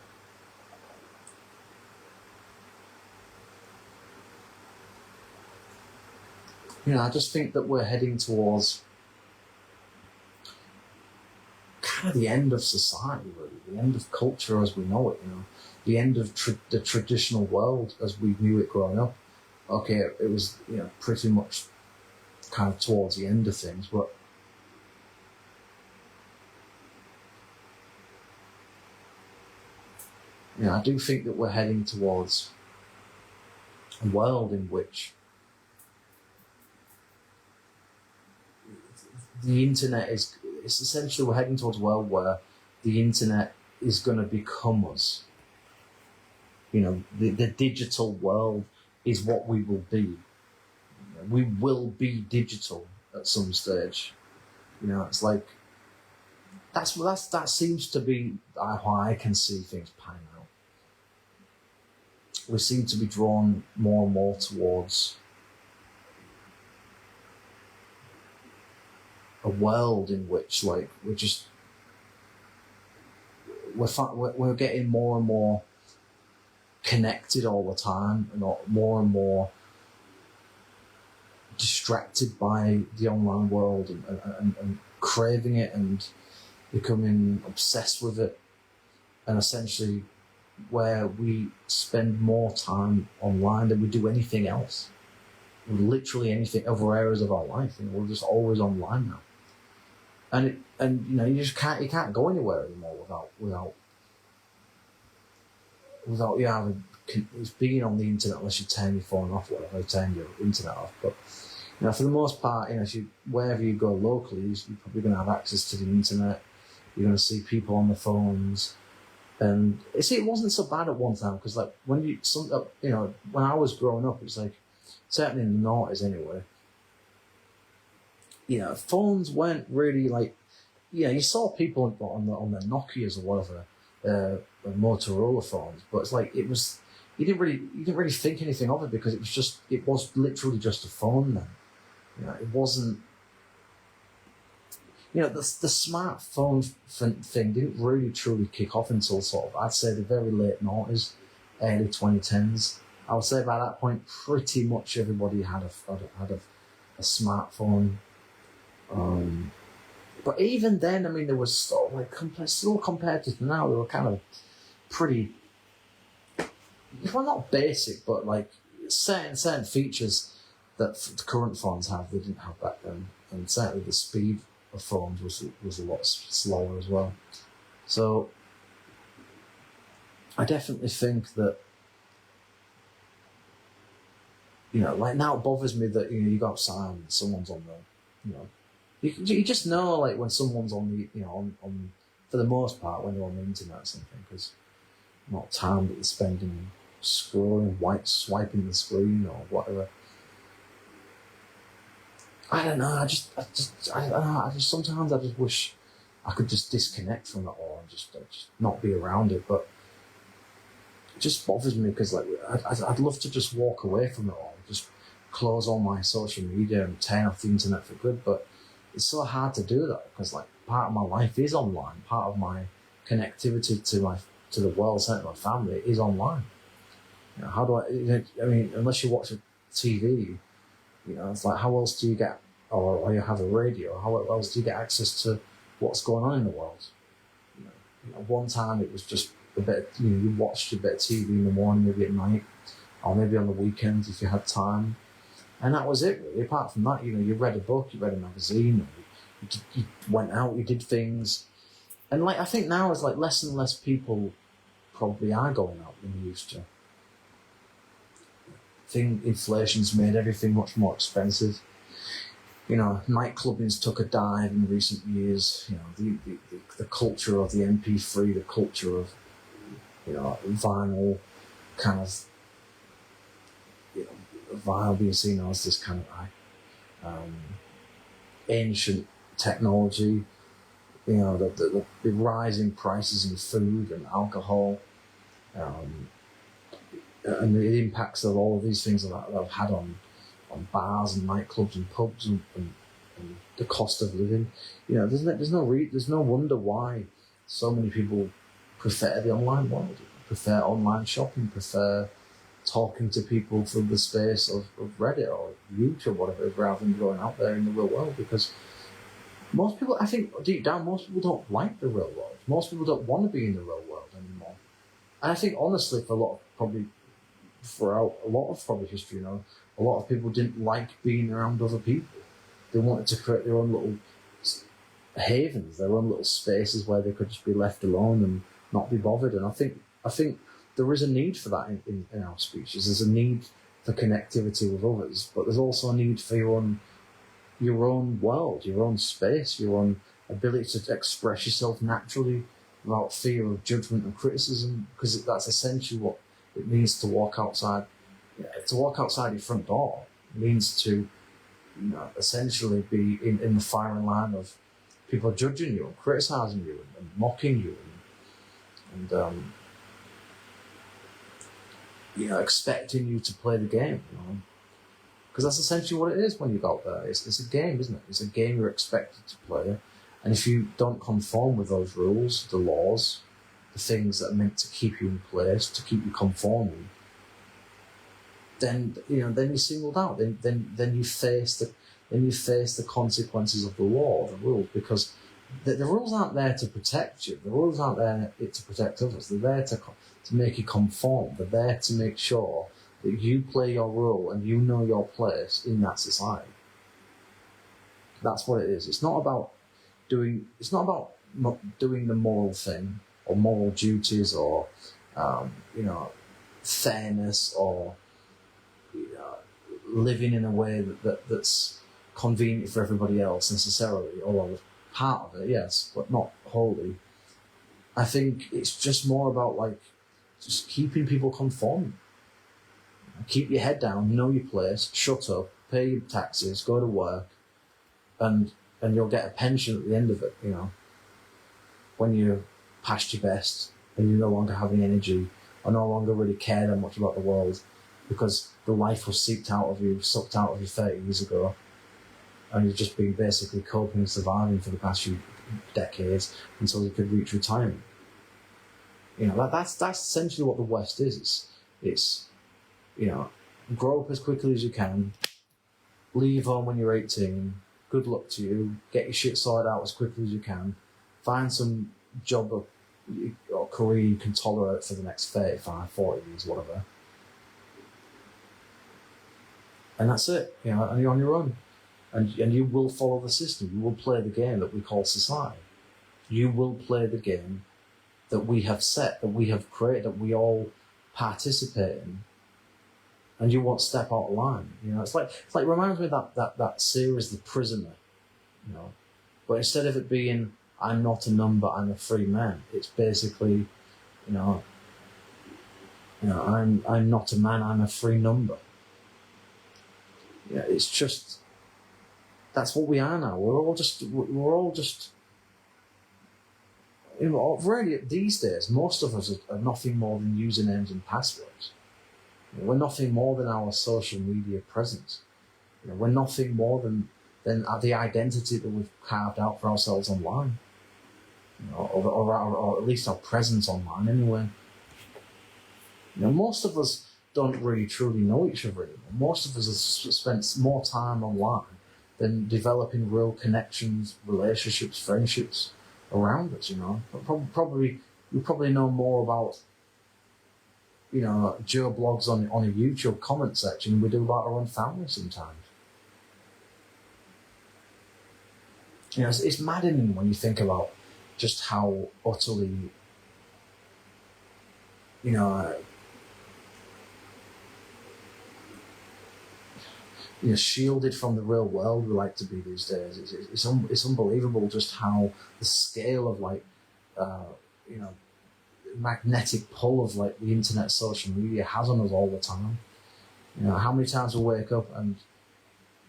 I just think that we're heading towards kind of the end of society, really, the end of culture as we know it. The end of the traditional world as we knew it growing up. Okay, it was pretty much kind of towards the end of things, but I do think that we're heading towards a world in which the internet it's essentially, we're heading towards a world where the internet is going to become us. The digital world is what we will be. We will be digital at some stage. It's like that seems to be how I can see things pan out. We seem to be drawn more and more towards a world in which, like, we're getting more and more connected all the time, and more distracted by the online world and craving it and becoming obsessed with it, and essentially where we spend more time online than we do anything else. Literally anything, other areas of our life. We're just always online now. And you just can't go anywhere anymore without you having being on the internet, unless you turn your phone off, whatever, turn your internet off. But for the most part, wherever you go locally, you're probably going to have access to the internet. You're going to see people on the phones, and it wasn't so bad at one time, because like when I was growing up, it was like, certainly in the noughties anyway, phones weren't really like, you saw people on their Nokias or whatever, Motorola phones, but it's like, you didn't really think anything of it, because it was literally just a phone then. It wasn't, the smartphone thing didn't really truly kick off until sort of, I'd say, the very late noughties, early 2010s. I would say by that point, pretty much everybody had a smartphone. But even then, there was sort of like, still compared to now, they were kind of pretty, well, not basic, but like certain features that the current phones have, they didn't have back then. And certainly the speed of phones was a lot slower as well. So I definitely think that, like now it bothers me that, you go outside and someone's on the, you just know, like, when someone's on the, on for the most part, when they're on the internet or something, because not time that they're spending scrolling, swiping the screen or whatever. I don't know. I just sometimes I just wish I could just disconnect from it all and just not be around it. But it just bothers me, because like I'd love to just walk away from it all, just close all my social media and turn off the internet for good. But it's so hard to do that, because like part of my life is online. Part of my connectivity to the world, certainly my family, is online. How do I? Unless you watch TV. You know, it's like, how else do you get, or you have a radio, how else do you get access to what's going on in the world? You know, one time it was just a bit, you watched a bit of TV in the morning, maybe at night, or maybe on the weekends if you had time. And that was it, really. Apart from that, you read a book, you read a magazine, you went out, you did things. And I think now it's less and less people probably are going out than they used to. I think inflation's made everything much more expensive. Nightclubbing's took a dive in recent years. The culture of the MP3, the culture of, vinyl, kind of, vinyl being seen as this kind of ancient technology. The rising prices in food and alcohol, and the impacts of all of these things that I've had on bars and nightclubs and pubs and the cost of living. There's no wonder why so many people prefer the online world, prefer online shopping, prefer talking to people from the space of Reddit or YouTube, whatever, rather than going out there in the real world. Because most people, I think deep down, most people don't like the real world. Most people don't want to be in the real world anymore. And I think honestly, throughout a lot of history, a lot of people didn't like being around other people. They wanted to create their own little havens, their own little spaces where they could just be left alone and not be bothered. And I think there is a need for that in our species. There's a need for connectivity with others, but there's also a need for your own world, your own space, your own ability to express yourself naturally without fear of judgment and criticism, because that's essentially what it means to walk outside. To walk outside your front door means to, essentially be in the firing line of people judging you and criticising you and mocking you and expecting you to play the game, because that's essentially what it is when you go out there. It's a game, isn't it? It's a game you're expected to play, and if you don't conform with those rules, the laws, the things that are meant to keep you in place, to keep you conforming, then you're singled out. Then you face the consequences of the law, the rules, because the rules aren't there to protect you. The rules aren't there to protect others. They're there to make you conform. They're there to make sure that you play your role and you know your place in that society. That's what it is. It's not about doing the moral thing or moral duties or fairness or living in a way that's convenient for everybody else necessarily, although part of it, yes, but not wholly. I think it's just more about just keeping people conforming. Keep your head down, know your place, shut up, pay your taxes, go to work, and you'll get a pension at the end of it, when you're past your best and you no longer have any energy or no longer really care that much about the world because the life was sucked out of you 30 years ago, and you've just been basically coping and surviving for the past few decades until you could reach retirement. That's essentially what the West is. It's grow up as quickly as you can, leave home when you're 18, good luck to you, get your shit sorted out as quickly as you can, find some job or career you can tolerate for the next 35, 40 years, whatever. And that's it, and you're on your own. And you will follow the system. You will play the game that we call society. You will play the game that we have set, that we have created, that we all participate in. And you won't step out of line. It's like reminds me of that series, The Prisoner. But instead of it being I'm not a number, I'm a free man, it's basically, I'm not a man, I'm a free number. It's just that's what we are now. We're all just really these days, most of us are nothing more than usernames and passwords. We're nothing more than our social media presence. We're nothing more than the identity that we've carved out for ourselves online. Or at least our presence online anyway. Most of us don't really truly know each other anymore. Most of us have spent more time online than developing real connections, relationships, friendships around us, you know. Probably, we probably know more about, you know, Joe blogs on a YouTube comment section than we do about our own family sometimes. You know, it's maddening when you think about just how utterly, you know, shielded from the real world we like to be these days. It's unbelievable just how the scale of like, you know, magnetic pull of like the internet, social media has on us all the time. You know, how many times we wake up and,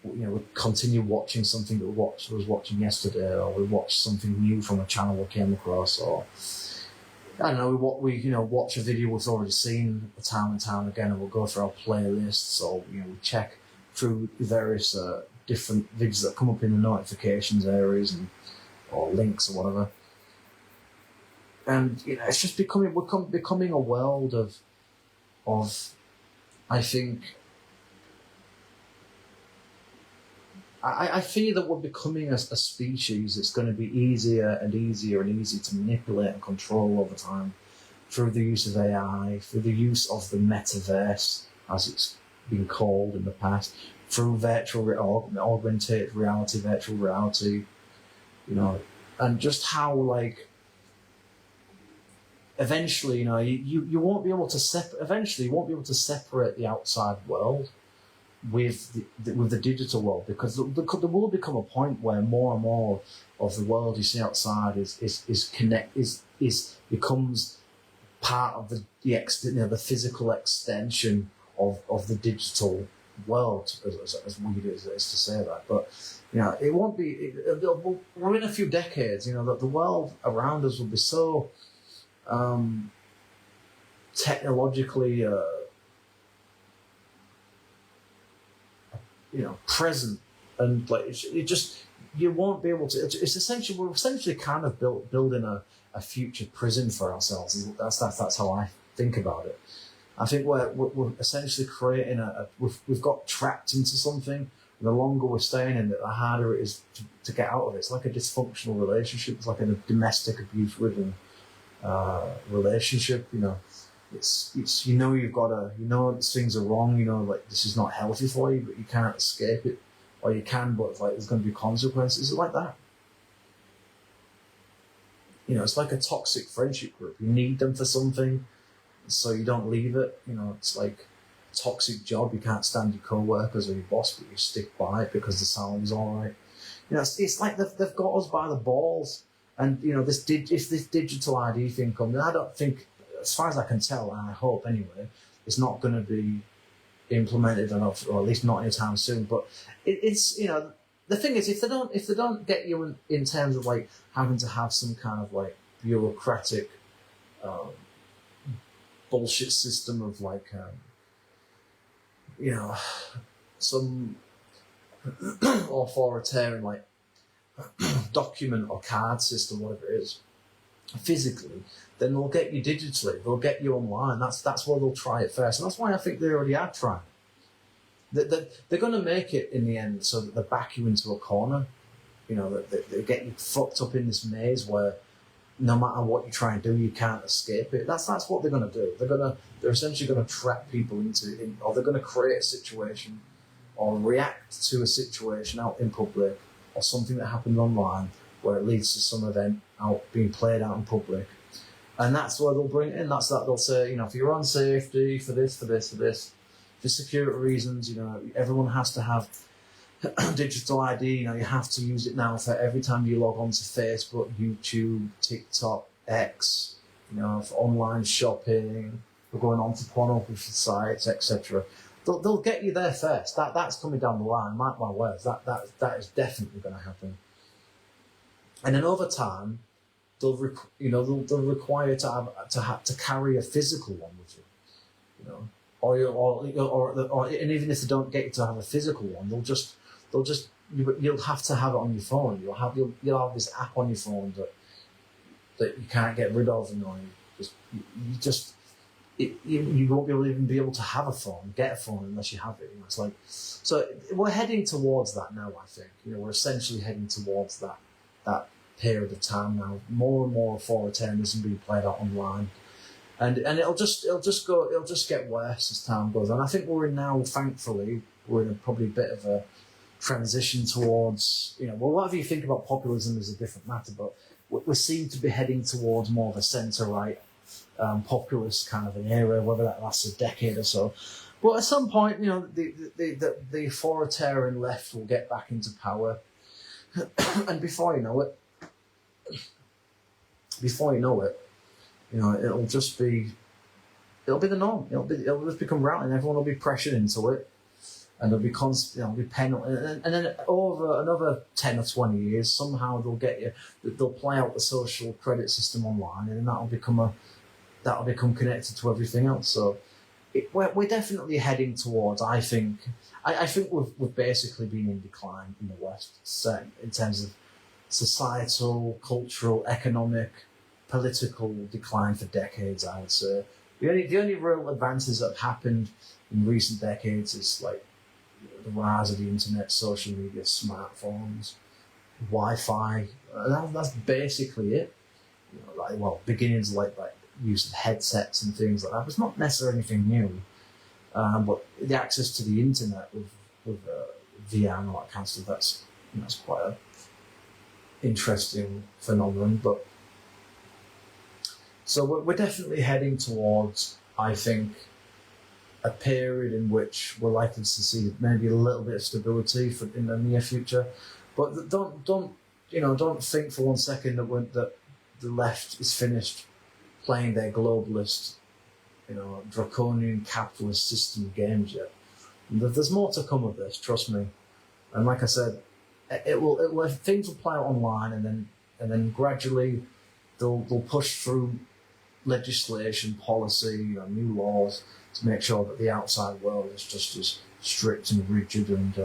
you know, we continue watching something that we was watching yesterday, or we watch something new from a channel we came across, or I don't know, we you know, watch a video we've already seen time and time again, and we'll go through our playlists, or, you know, we check through various different videos that come up in the notifications areas, and or links or whatever. And, you know, it's just becoming a world of I think, I fear that we're becoming a species that's going to be easier and easier and easier to manipulate and control over time through the use of AI, through the use of the metaverse, as it's been called in the past, through augmented reality, virtual reality, you know, and just how, like, eventually, you know, you won't be able to separate the outside world with the digital world, because there will become a point where more and more of the world you see outside becomes part of the physical extension of the digital world, as weird as it is to say that. But, you know, it won't be. We're in a few decades, you know, that the world around us will be so technologically, you know, present, and like you won't be able to. We're essentially kind of building a future prison for ourselves. That's how I think about it. I think we're essentially creating we've got trapped into something. The longer we're staying in it, the harder it is to get out of it. It's like a dysfunctional relationship. It's like a domestic abuse ridden relationship. You know, it's you know, things are wrong. You know, like, this is not healthy for you, but you can't escape it, or you can, but like, there's going to be consequences. It's like that. You know, it's like a toxic friendship group. You need them for something, so you don't leave it. You know, it's like a toxic job. You can't stand your co-workers or your boss, but you stick by it because the salary's all right. You know, it's like they've got us by the balls. And, you know, if this digital ID thing comes, I don't think, as far as I can tell, and I hope anyway, it's not going to be implemented enough, or at least not anytime soon. But it's, you know, the thing is, if they don't get you in terms of like having to have some kind of like bureaucratic bullshit system of like, you know, some authoritarian like document or card system, whatever it is, physically, then they'll get you digitally, they'll get you online. That's where they'll try it first, and that's why I think they already are trying. They're going to make it in the end so that they back you into a corner. You know, they get you fucked up in this maze where no matter what you try and do, you can't escape it. That's what they're going to do. They're essentially going to trap people or they're going to create a situation or react to a situation out in public, or something that happened online where it leads to some event being played out in public. And that's where they'll bring it in. They'll say, you know, for your own safety, for this, for security reasons, you know, everyone has to have digital ID. You know, you have to use it now for every time you log on to Facebook, YouTube, TikTok, X, you know, for online shopping, for going on to pornography sites, etc. They'll get you there first. That's coming down the line. Mark my words. That is definitely going to happen. And then over time, they'll require to carry a physical one with you. You know, or and even if they don't get you to have a physical one, you'll have to have it on your phone. You'll have this app on your phone that you can't get rid of, and you just you won't even be able to have a phone, get a phone unless you have it. You know, it's like, so we're heading towards that now. I think, you know, we're essentially heading towards that period of time now. More and more authoritarianism being played out online, and it'll just get worse as time goes on. I think we're in now, thankfully, we're in probably a bit of a transition towards, you know, well, whatever you think about populism is a different matter, but we seem to be heading towards more of a centre-right populist kind of an era, whether that lasts a decade or so. But at some point, you know, the authoritarian left will get back into power, and before you know it, you know, it'll be the norm. It'll just become reality, and everyone will be pressured into it, and there'll be and then over another 10 or 20 years, somehow they'll play out the social credit system online, and then that'll become connected to everything else. So we're definitely heading towards, I think we've basically been in decline in the West, in terms of societal, cultural, economic, political decline for decades, I would say. The only real advances that have happened in recent decades is like the rise of the internet, social media, smartphones, Wi-Fi. That's basically it. You know, beginnings like use of headsets and things like that. It's not necessarily anything new, but the access to the internet with VR and all that kind of stuff, that's quite an interesting phenomenon. But so we're definitely heading towards, I think, a period in which we're likely to see maybe a little bit of stability in the near future. But don't think for one second that the left is finished playing their globalist, you know, draconian capitalist system games yet. There's more to come of this, trust me. And like I said, things will play out online, and then gradually they'll push through legislation, policy, you know, new laws to make sure that the outside world is just as strict and rigid and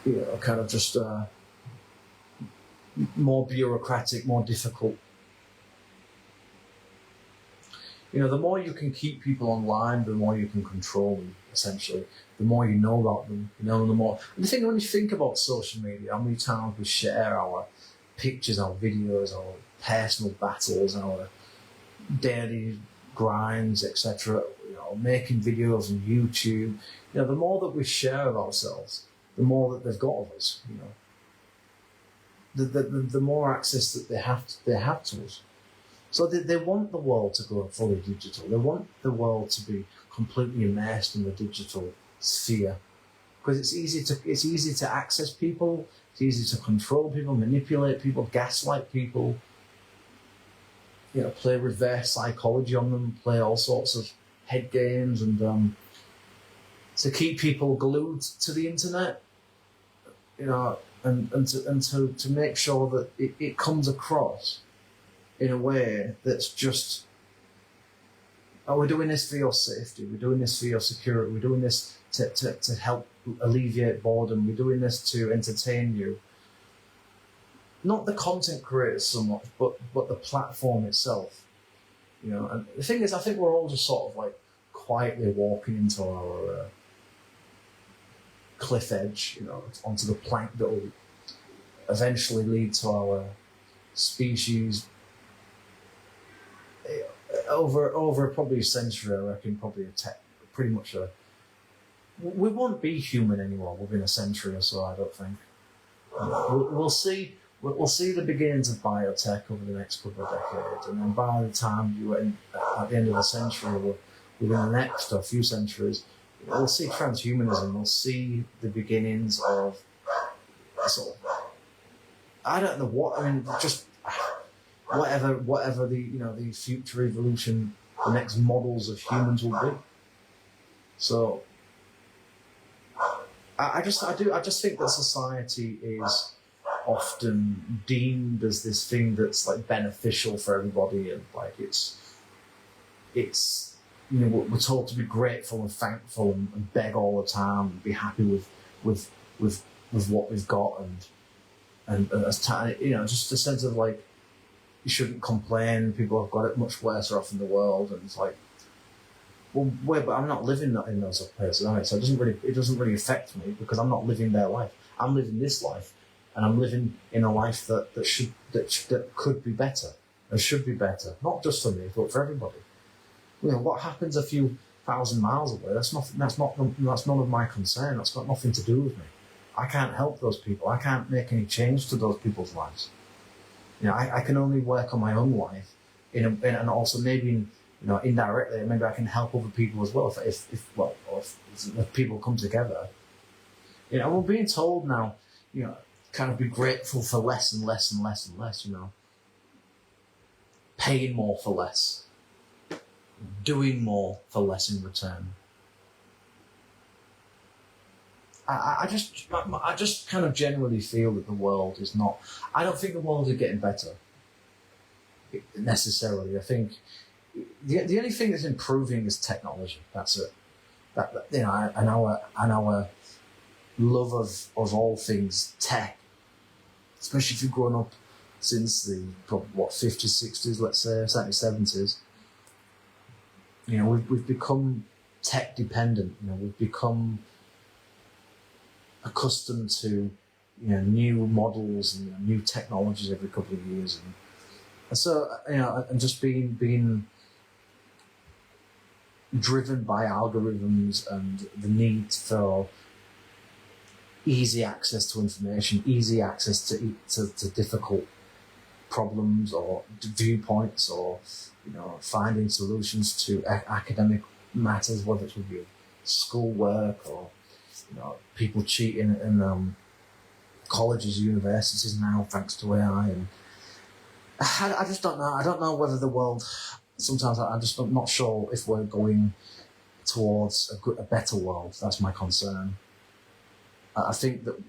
you know, kind of just more bureaucratic, more difficult. You know, the more you can keep people online, the more you can control them, essentially. The more you know about them, you know, the more. And the thing, when you think about social media, how many times we share our pictures, our videos, our personal battles, our daily grinds, etc. You know, making videos on YouTube. You know, the more that we share of ourselves, the more that they've got of us. You know, the more access that they have to us. So they want the world to go fully digital. They want the world to be completely immersed in the digital sphere, because it's easy to access people. It's easy to control people, manipulate people, gaslight people. You know, play reverse psychology on them, play all sorts of head games, and to keep people glued to the internet. You know, and to make sure that it comes across in a way that's just, oh, we're doing this for your safety, we're doing this for your security, we're doing this to help alleviate boredom, we're doing this to entertain you. Not the content creators so much, but the platform itself. You know, and the thing is, I think we're all just sort of like quietly walking into our cliff edge, you know, onto the plank that will eventually lead to our species. Over probably a century, I reckon, we won't be human anymore within a century or so, I don't think. We'll see the beginnings of biotech over the next couple of decades, and then by the time at the end of the century, within the next or few centuries, we'll see transhumanism. We'll see the beginnings of sort of, I don't know what, I mean, just whatever the future evolution, the next models of humans will be. So I just think that society is often deemed as this thing that's like beneficial for everybody, and like it's you know, we're told to be grateful and thankful and beg all the time and be happy with what we've got, and as time, you know, just a sense of like you shouldn't complain. People have got it much worse off in the world, and it's like, well, wait, but I'm not living in those places, am I? So it doesn't really affect me because I'm not living their life. I'm living this life, and I'm living in a life that could be better and should be better, not just for me, but for everybody. You know, what happens a few thousand miles away? That's none of my concern. That's got nothing to do with me. I can't help those people. I can't make any change to those people's lives. You know, I can only work on my own life, and also maybe, indirectly, maybe I can help other people as well. If people come together, we're being told now, kind of be grateful for less and less and less and less. Paying more for less, doing more for less in return. I just kind of generally feel that the world is not. I don't think the world is getting better necessarily. I think the only thing that's improving is technology. That's it. And our love of all things tech, especially if you've grown up since the 50s, 60s, let's say, certainly 70s. We've become tech dependent. We've become accustomed to new models and new technologies every couple of years, and so and just being driven by algorithms and the need for easy access to information, easy access to difficult problems or viewpoints, or finding solutions to academic matters, whether it's with your schoolwork or people cheating in colleges, universities now, thanks to AI. And I just don't know. I don't know whether the world. Sometimes I'm not sure if we're going towards a better world. That's my concern. I think that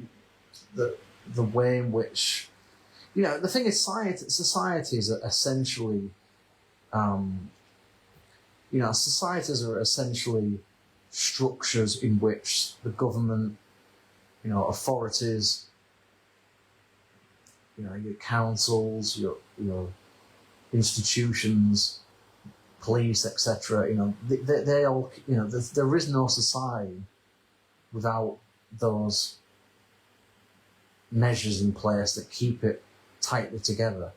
the way in which the thing is, societies are essentially societies are essentially structures in which the government, authorities, your councils, your institutions, police, etc. They all, there is no society without those measures in place that keep it tightly together.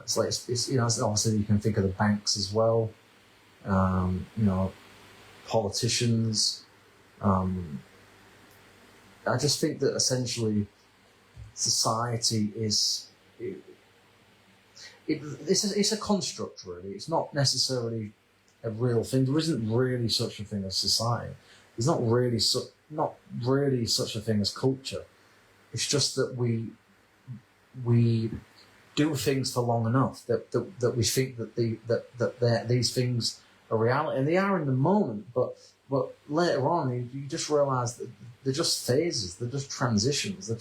It's obviously you can think of the banks as well. Politicians. I just think that essentially society is it's a construct, really. It's not necessarily a real thing. There isn't really such a thing as society. There's not really such a thing as culture. It's just that we do things for long enough that we think that these things are reality, and they are in the moment. But later on, you just realise that they're just phases. They're just transitions. There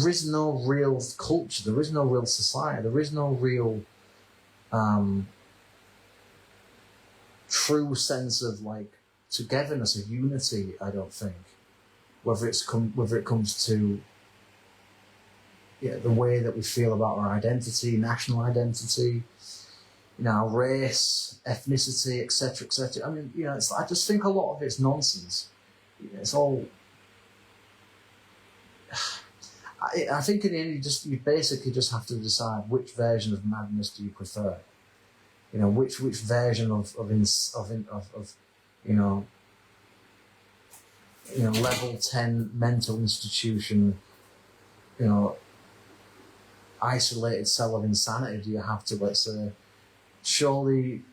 is no real culture. There is no real society. There is no real true sense of togetherness, of unity. I don't think, whether it comes to the way that we feel about our identity, national identity, race, ethnicity, etc., etc. I mean, I just think a lot of it's nonsense. It's all. I think in the end, you basically just have to decide which version of madness do you prefer. Which version of level 10 mental institution, isolated cell of insanity do you have to, let's say? Surely,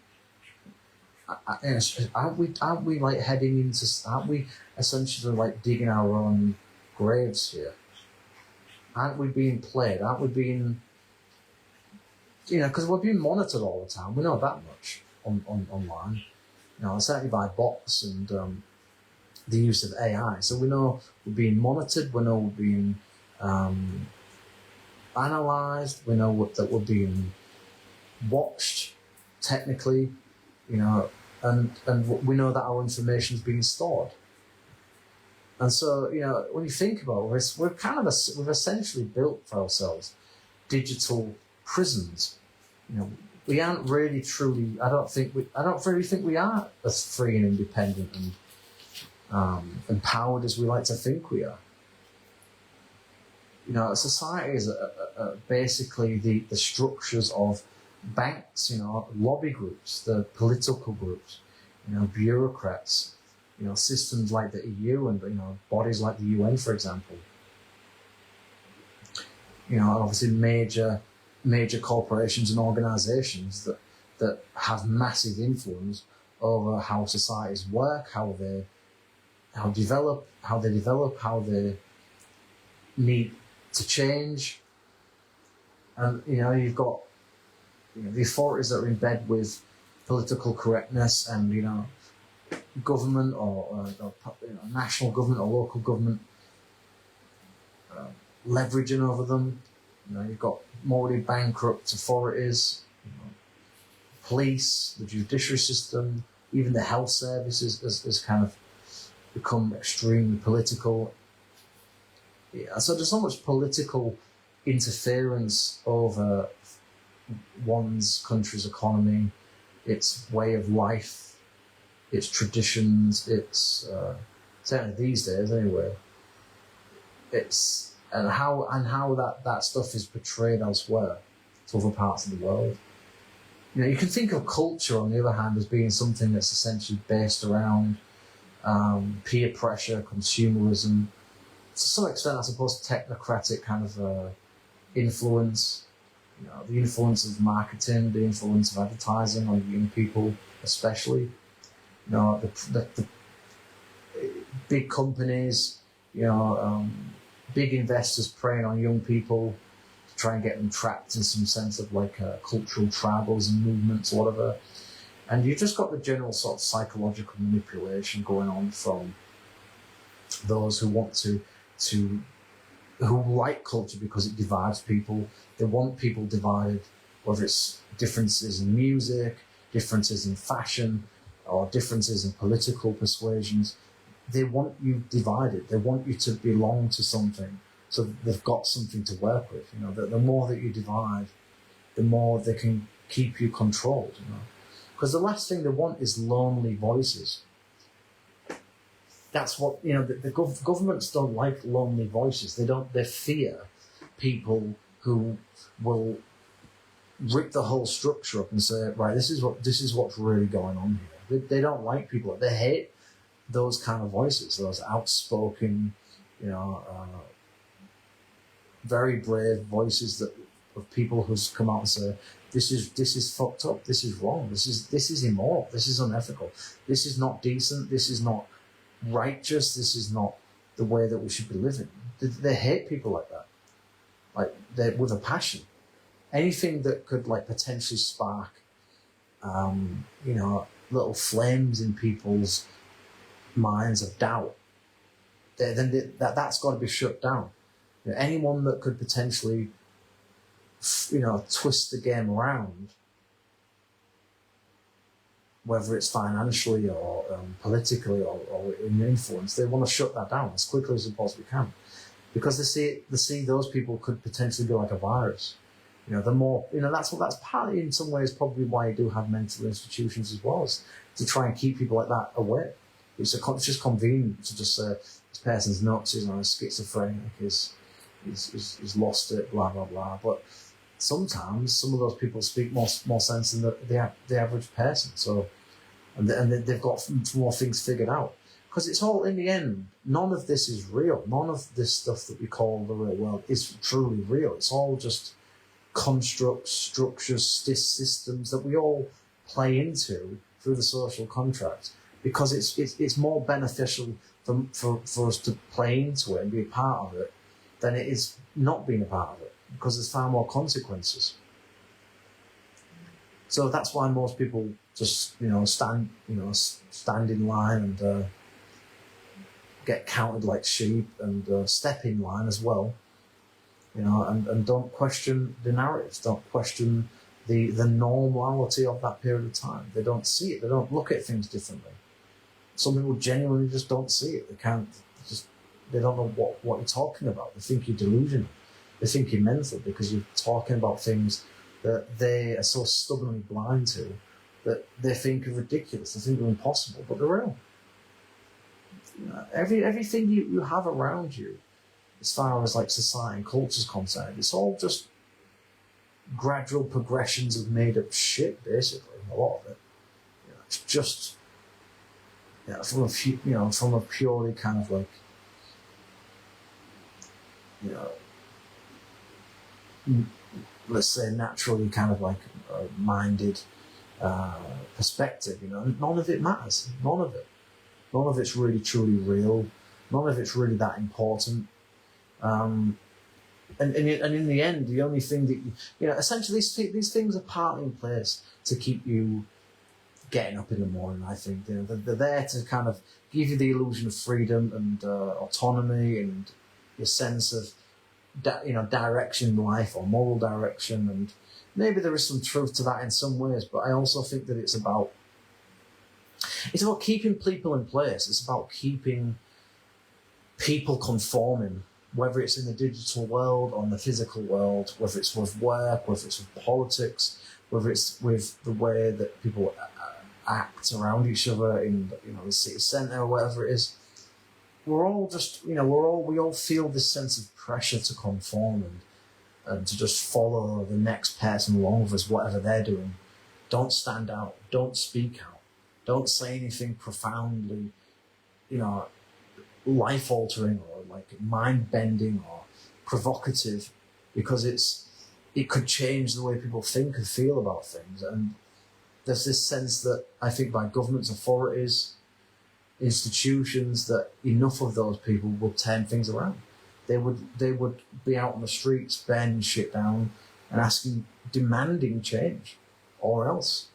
aren't we heading into? Aren't we essentially digging our own graves here? Aren't we being played? Aren't we being? Because we're being monitored all the time. We know that much online. Certainly by bots and the use of AI. So we know we're being monitored. We know we're being analysed. We know that we're being watched technically, and we know that our information is being stored. And so, when you think about this, we've essentially built for ourselves digital prisons. You know, we aren't really truly. I don't really think we are as free and independent and empowered as we like to think we are. You know, society is basically the structures of banks, you know, lobby groups, the political groups, you know, bureaucrats, you know, systems like the EU and, you know, bodies like the UN, for example. You know, obviously major corporations and organisations that have massive influence over how societies work, how they develop, how they need to change. And, you know, you've got, you know, the authorities that are in bed with political correctness and, you know, government or you know, national government or local government leveraging over them. You know, you've got morally bankrupt authorities, you know, police, the judiciary system, even the health services has kind of become extremely political. Yeah, so there's so much political interference over one's country's economy, its way of life, its traditions, its certainly these days anyway. It's and how that stuff is portrayed elsewhere to other parts of the world. You know, you can think of culture on the other hand as being something that's essentially based around peer pressure, consumerism, to some extent, I suppose, technocratic kind of influence. You know, the influence of marketing, the influence of advertising on young people, especially. You know, the big companies, you know, big investors preying on young people to try and get them trapped in some sense of like cultural tribalism movements or whatever. And you've just got the general sort of psychological manipulation going on from those who want to who like culture because it divides people. They want people divided, whether it's differences in music, differences in fashion, or differences in political persuasions. They want you divided. They want you to belong to something, so they've got something to work with. You know, the more that you divide, the more they can keep you controlled. You know, because the last thing they want is lonely voices. That's what, you know, the governments don't like lonely voices. They fear people who will rip the whole structure up and say, right, this is what's really going on here. They don't like people. They hate those kind of voices, those outspoken, you know, very brave voices of people who's come out and say, this is fucked up, this is wrong, this is immoral, this is unethical, this is not decent, this is not righteous, this is not the way that we should be living. They hate people like that, like they're with a passion. Anything that could like potentially spark, you know, little flames in people's minds of doubt, that's got to be shut down. You know, anyone that could potentially, you know, twist the game around, whether it's financially or politically or in influence, they want to shut that down as quickly as they possibly can, because they see those people could potentially be like a virus. You know, the more, you know, that's partly in some ways probably why you do have mental institutions as well, is to try and keep people like that away. It's just convenient to just say this person's nuts, he's on a schizophrenic, he's lost it, blah blah blah. But sometimes some of those people speak more sense than the average person. So, and they've got more things figured out. Because it's all, in the end, none of this is real. None of this stuff that we call the real world is truly real. It's all just constructs, structures, systems that we all play into through the social contract, because it's more beneficial for us to play into it and be a part of it than it is not being a part of it, because there's far more consequences. So that's why most people just, you know, stand in line and get counted like sheep and step in line as well, you know, and don't question the narratives, don't question the normality of that period of time. They don't see it. They don't look at things differently. Some people genuinely just don't see it. They don't know what you're talking about. They think you're delusional. they're thinking mental, because you're talking about things that they are so stubbornly blind to that they think are ridiculous, they think are impossible, but they're real. You know, everything you have around you, as far as like society and culture is concerned, it's all just gradual progressions of made up shit, basically. A lot of it, you know, it's just, you know, from a purely kind of like, you know, let's say naturally kind of like minded perspective. You know, none of it matters. None of it. None of it's really truly real. None of it's really that important. And in the end, the only thing that you know, essentially these things are partly in place to keep you getting up in the morning. I think, you know, they're there to kind of give you the illusion of freedom and autonomy and your sense of direction in life, or moral direction. And maybe there is some truth to that in some ways, but I also think that it's about keeping people in place. It's about keeping people conforming, whether it's in the digital world or in the physical world, whether it's with work, whether it's with politics, whether it's with the way that people act around each other in, you know, the city centre or whatever it is. We're all just, you know, we all feel this sense of pressure to conform and to just follow the next person along with us, whatever they're doing. Don't stand out. Don't speak out. Don't say anything profoundly, you know, life-altering or like mind-bending or provocative, because it could change the way people think and feel about things. And there's this sense that I think by governments, authorities, institutions, that enough of those people would turn things around. They would be out on the streets, burning shit down and demanding change, or else.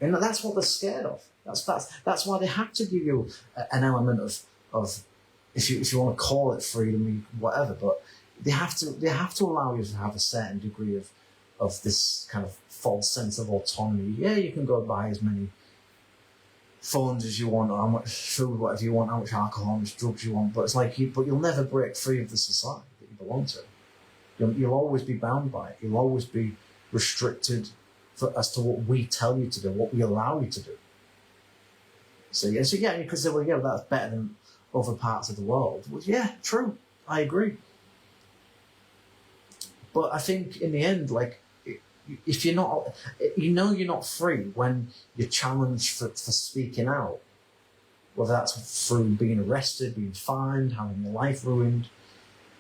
And that's what they're scared of. That's why they have to give you an element of if you want to call it freedom, whatever, but they have to allow you to have a certain degree of this kind of false sense of autonomy. Yeah, you can go buy as many phones as you want, or how much food, whatever you want, how much alcohol, how much drugs you want, but it's like but you'll never break free of the society that you belong to. You'll always be bound by it. You'll always be restricted as to what we tell you to do, what we allow you to do. So yeah, you could say, well, yeah, that's better than other parts of the world. Well, yeah, true, I agree. But I think in the end, like, if you're not, you know, you're not free when you're challenged for speaking out, whether that's through being arrested, being fined, having your life ruined.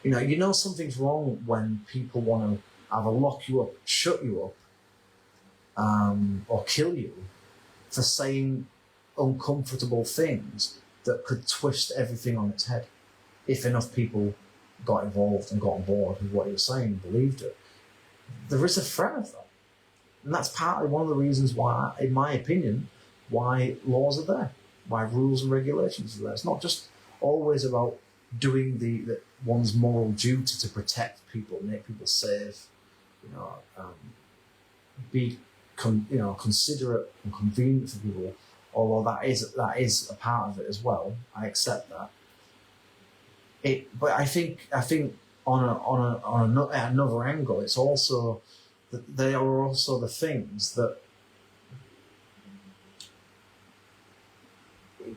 You know something's wrong when people want to either lock you up, shut you up, or kill you for saying uncomfortable things that could twist everything on its head. If enough people got involved and got on board with what he was saying and believed it, there is a threat of that. And that's partly one of the reasons why, in my opinion, why laws are there, why rules and regulations are there. It's not just always about doing the one's moral duty to protect people, make people safe, be considerate and convenient for people. Although that is a part of it as well, I accept that. But I think on another angle, it's also that they are also the things that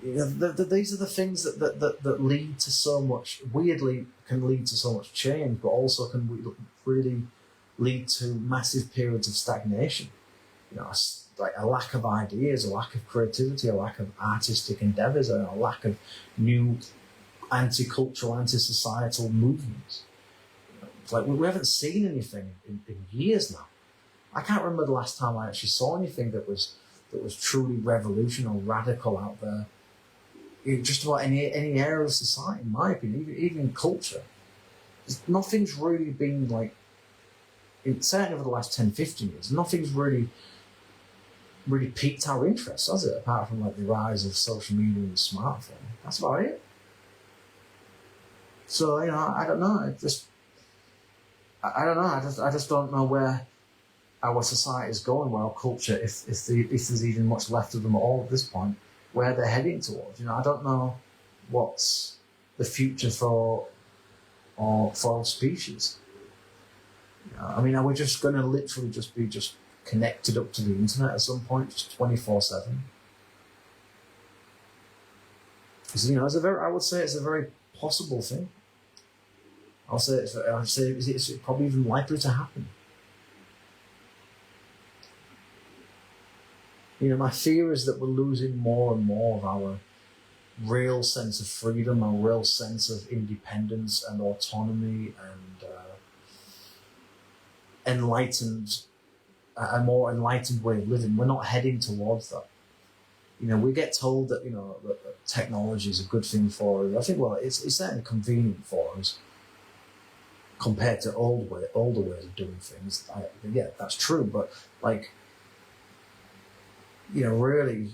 these are the things that lead to so much, weirdly can lead to so much change, but also can really lead to massive periods of stagnation. Like a lack of ideas, a lack of creativity, a lack of artistic endeavours, and a lack of new anti-cultural, anti-societal movements. It's like we haven't seen anything in years now. I can't remember the last time I actually saw anything that was truly revolutionary or radical out there. Just about any area of society, in my opinion, even culture. Nothing's really been like, certainly over the last 10, 15 years, nothing's really piqued our interest, has it? Apart from like the rise of social media and the smartphone. That's about it. So, I don't know. I just don't know where our society is going, where our culture, if there's even much left of them at all at this point, where they're heading towards. I don't know what's the future for or for our species. I mean, are we just going to literally just be just connected up to the internet at some point, just 24/7? It's I would say it's a very possible thing. I'd say it's probably even likely to happen. My fear is that we're losing more and more of our real sense of freedom, our real sense of independence and autonomy and a more enlightened way of living. We're not heading towards that. We get told that that technology is a good thing for us. I think, well, it's certainly convenient for us compared to older ways of doing things. Yeah, that's true. But really,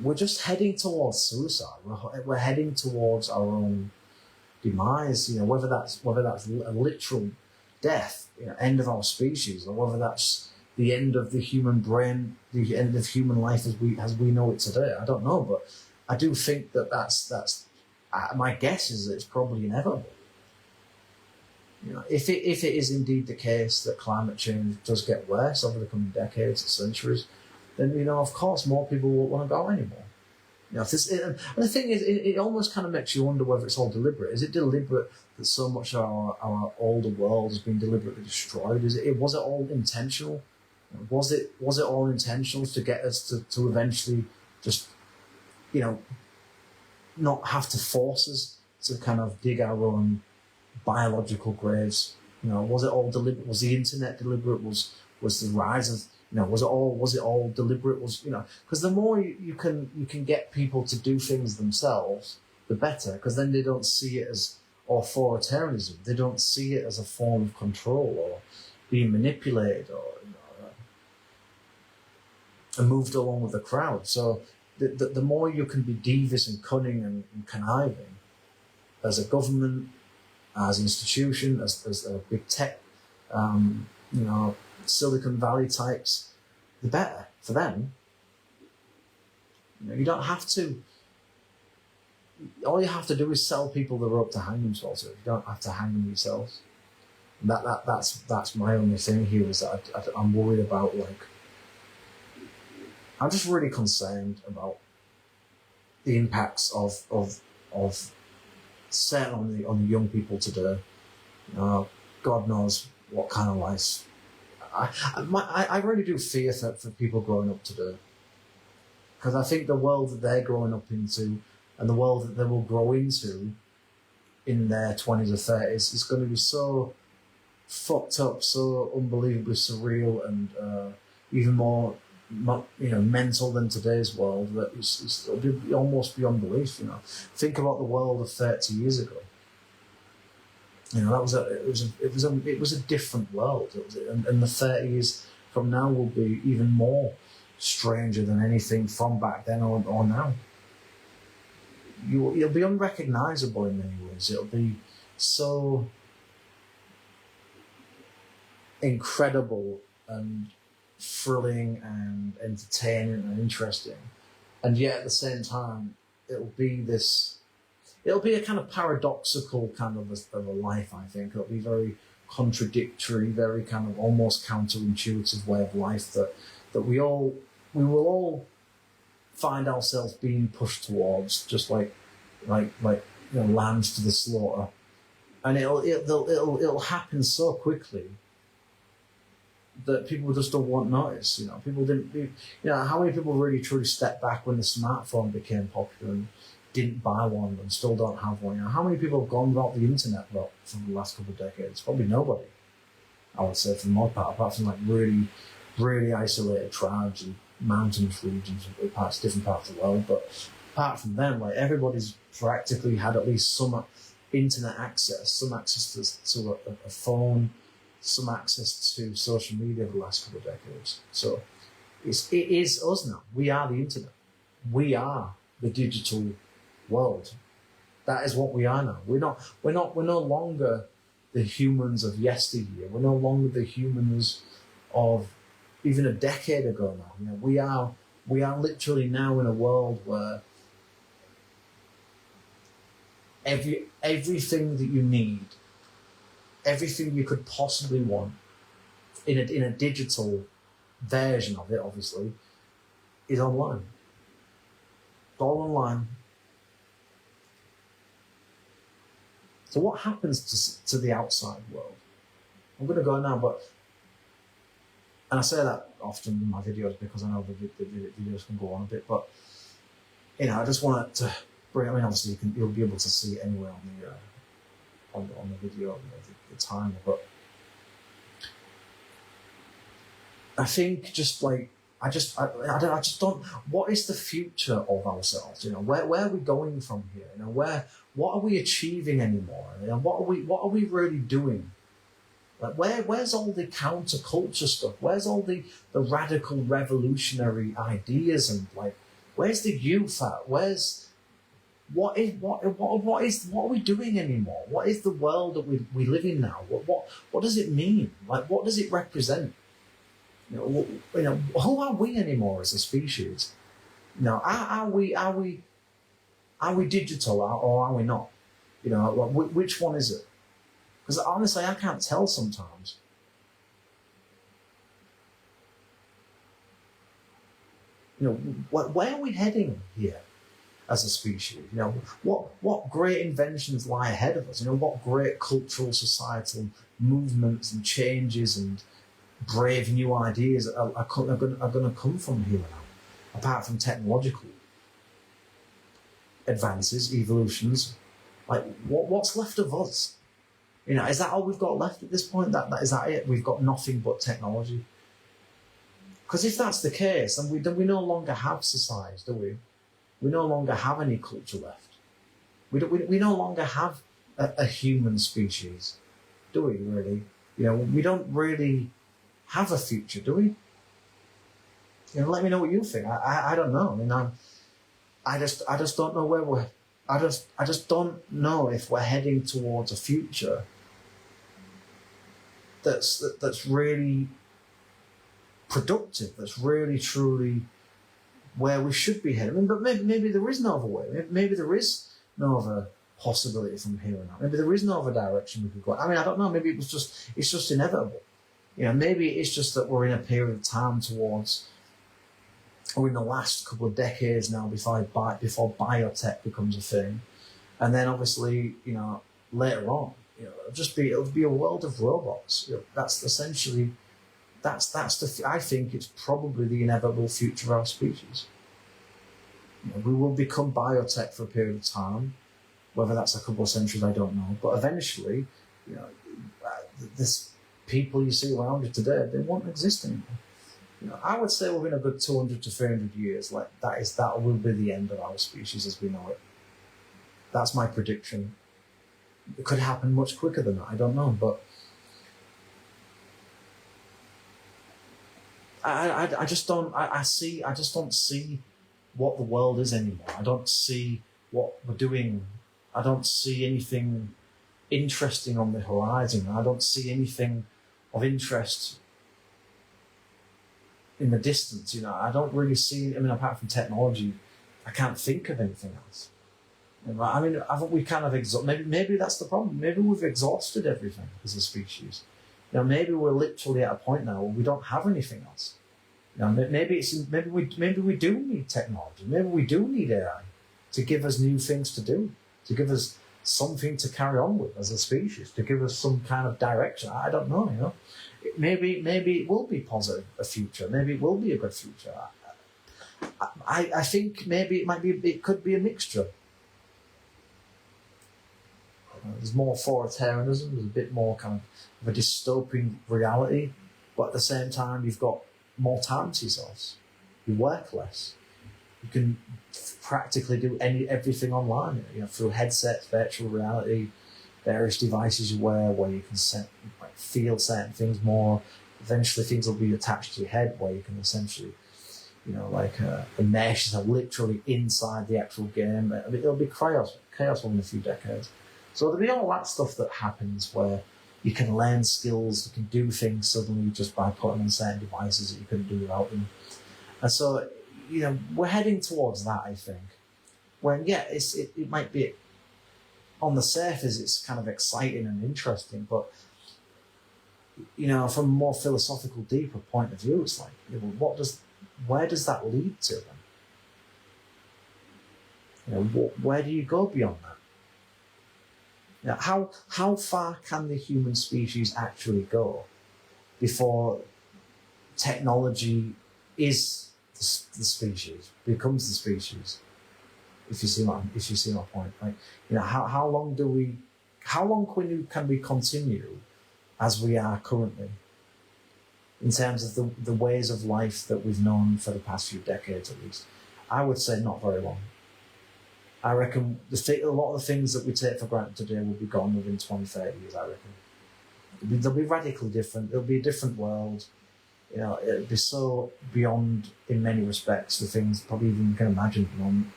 we're just heading towards suicide. We're heading towards our own demise. Whether that's a literal death, end of our species, or whether that's the end of the human brain, the end of human life as we know it today. I don't know, but I do think that's my guess is that it's probably inevitable. If it is indeed the case that climate change does get worse over the coming decades or centuries, then of course more people won't want to go anymore. And the thing is, it almost kind of makes you wonder whether it's all deliberate. Is it deliberate that so much of our older world has been deliberately destroyed? Was it all intentional? Was it all intentional to get us to eventually just not have to force us to kind of dig our own biological graves? Was it all deliberate? Was the internet deliberate? Was the rise of was it all deliberate? Because the more you can get people to do things themselves, the better. Because then they don't see it as authoritarianism. They don't see it as a form of control or being manipulated or and moved along with the crowd. So the more you can be devious and cunning and conniving as a government, as an institution, as a big tech, Silicon Valley types, the better for them. You don't have to. All you have to do is sell people the rope to hang themselves with. You don't have to hang them yourselves. And that's my only thing here is that I'm worried about I'm just really concerned about the impacts of certainly on the young people today. God knows what kind of life. I really do fear for people growing up today, because I think the world that they're growing up into and the world that they will grow into in their 20s or 30s is going to be so fucked up, so unbelievably surreal, and even more mental than today's world, that it'll be almost beyond belief. Think about the world of 30 years ago. It was a different world. And the 30s from now will be even more stranger than anything from back then or now. You'll be unrecognizable in many ways. It'll be so incredible and thrilling and entertaining and interesting, and yet at the same time it'll be a kind of paradoxical kind of a life. I think it'll be very contradictory, very kind of almost counterintuitive way of life that we will all find ourselves being pushed towards, just like lambs to the slaughter, and it'll happen so quickly that people just won't notice. People didn't. How many people really truly stepped back when the smartphone became popular and didn't buy one and still don't have one? How many people have gone without the internet for the last couple of decades? Probably nobody, I would say, for the most part, apart from really, really isolated tribes and mountainous regions, different parts of the world. But apart from them, everybody's practically had at least some internet access, some access to a phone, some access to social media over the last couple of decades. So it is us now. We are the internet. We are the digital world. That is what we are now. We're no longer the humans of yesteryear. We're no longer the humans of even a decade ago now. We are literally now in a world where everything that you need, everything you could possibly want in a digital version of it, obviously, is online. It's all online. So what happens to the outside world? I'm going to go now, and I say that often in my videos because I know the videos can go on a bit, but I just wanted to bring. I mean, obviously you'll be able to see it anywhere on the video, the timer, but I think just like I just don't. What is the future of ourselves? Where are we going from here? What are we achieving anymore? What are we really doing? Like where's all the counterculture stuff? Where's all the radical revolutionary ideas and like where's the youth at? What are we doing anymore? What is the world that we live in now? What does it mean? Like what does it represent? Who are we anymore as a species? Are we digital or are we not? Which one is it? Because honestly, I can't tell sometimes. Where are we heading here as a species? What great inventions lie ahead of us? What great cultural, societal movements and changes and brave new ideas are going to come from here now, apart from technological advances, evolutions. Like, what's left of us? Is that all we've got left at this point? Is that it? We've got nothing but technology? Because if that's the case, then we no longer have societies, do we? We no longer have any culture left. We no longer have a human species, do we, really? We don't really have a future, do we? Let me know what you think. I don't know. I just don't know where we're. I just don't know if we're heading towards a future that's really productive, that's really truly where we should be heading. But maybe there is no other way. Maybe there is no other possibility from here on out. Maybe there is no other direction we could go. I mean, I don't know. Maybe it's just inevitable. Maybe it's just that we're in a period of time or in the last couple of decades now before biotech becomes a thing, and then obviously later on it'll be a world of robots. That's essentially I think it's probably the inevitable future of our species. We will become biotech for a period of time, whether that's a couple of centuries I don't know, but eventually this people you see around you today, they won't exist anymore. I would say within a good 200 to 300 years, like that will be the end of our species as we know it. That's my prediction. It could happen much quicker than that. I don't know, but I just don't. I just don't see what the world is anymore. I don't see what we're doing. I don't see anything interesting on the horizon. I don't see anything of interest in the distance. I don't really see. I mean, apart from technology, I can't think of anything else. I mean, haven't we kind of maybe that's the problem. Maybe we've exhausted everything as a species. Maybe we're literally at a point now where we don't have anything else. Maybe we do need technology. Maybe we do need AI to give us new things to do, to give us something to carry on with as a species, to give us some kind of direction. I don't know. Maybe it will be positive, a future. Maybe it will be a good future. I think maybe it could be a mixture. There's more authoritarianism. There's a bit more kind of a dystopian reality, but at the same time, you've got more time to yourselves. You work less. You can practically do everything online. Through headsets, virtual reality, various devices you wear, where you can feel certain things more. Eventually, things will be attached to your head, where you can essentially, the mesh is literally inside the actual game. I mean, it'll be chaos within a few decades. So there'll be all that stuff that happens where you can learn skills, you can do things suddenly just by putting on certain devices that you couldn't do without them. And so, we're heading towards that, I think. When, it might be on the surface it's kind of exciting and interesting, but from a more philosophical, deeper point of view, it's like, where does that lead to then? Where do you go beyond that? How far can the human species actually go before technology is the species, becomes the species? If you see my point, like, how long can we continue as we are currently, in terms of the ways of life that we've known for the past few decades at least? I would say not very long. I reckon a lot of the things that we take for granted today will be gone within 20, 30 years, I reckon. They'll be radically different. It'll be a different world. It'll be so beyond, in many respects, the things probably even you can imagine at the moment.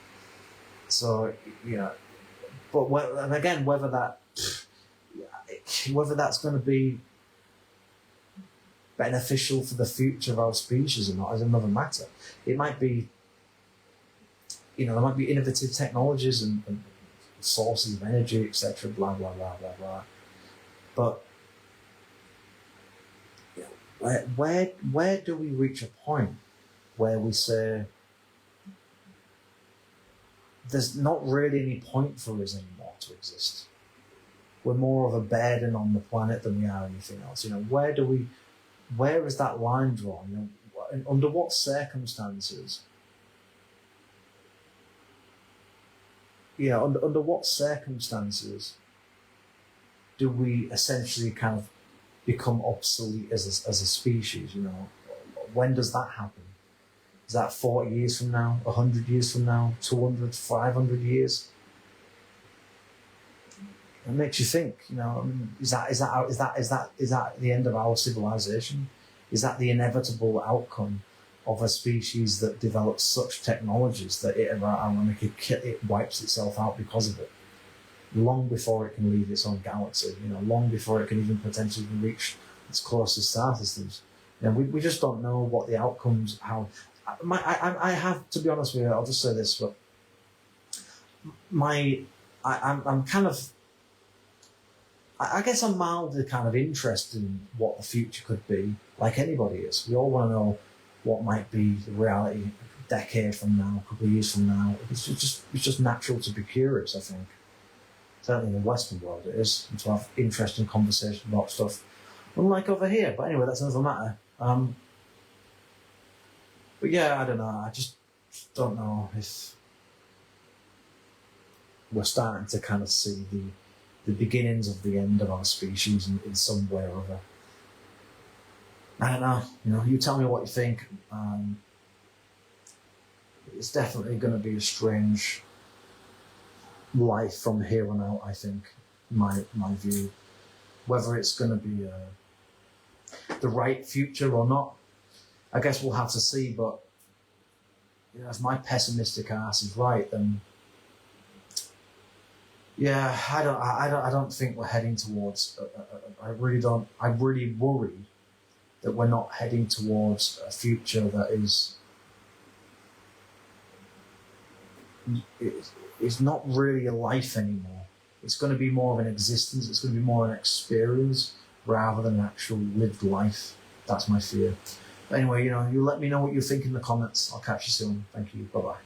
So, but again, whether that's going to be beneficial for the future of our species or not is another matter. It might be, there might be innovative technologies and sources of energy, etc., blah, blah, blah, blah, blah. But where do we reach a point where we say, there's not really any point for us anymore to exist? We're more of a burden on the planet than we are anything else. Where is that line drawn? Under what circumstances? Under what circumstances do we essentially kind of become obsolete as a species? When does that happen? Is that 40 years from now, 100 years from now, 200, 500 years? It makes you think. Is that the end of our civilization? Is that the inevitable outcome of a species that develops such technologies that it wipes itself out because of it, long before it can leave its own galaxy? Long before it can even potentially reach its closest star systems. We just don't know what the outcomes. I have to be honest with you. I'll just say this, but I'm kind of. I guess I'm mildly kind of interested in what the future could be, like anybody is. We all want to know what might be the reality a decade from now, a couple of years from now. It's just natural to be curious, I think. Certainly in the Western world it is, and to have interesting conversations about stuff, unlike over here. But anyway, that's another matter. But yeah, I don't know. I just don't know if we're starting to kind of see the beginnings of the end of our species in some way or other. I don't know. You tell me what you think. It's definitely going to be a strange life from here on out, I think, my view. Whether it's going to be the right future or not, I guess we'll have to see. But if my pessimistic ass is right, then yeah, I don't think we're heading towards. I really don't. I really worry that we're not heading towards a future that is not really a life anymore. It's going to be more of an existence. It's going to be more an experience rather than an actual lived life. That's my fear. But anyway, you let me know what you think in the comments. I'll catch you soon. Thank you. Bye-bye.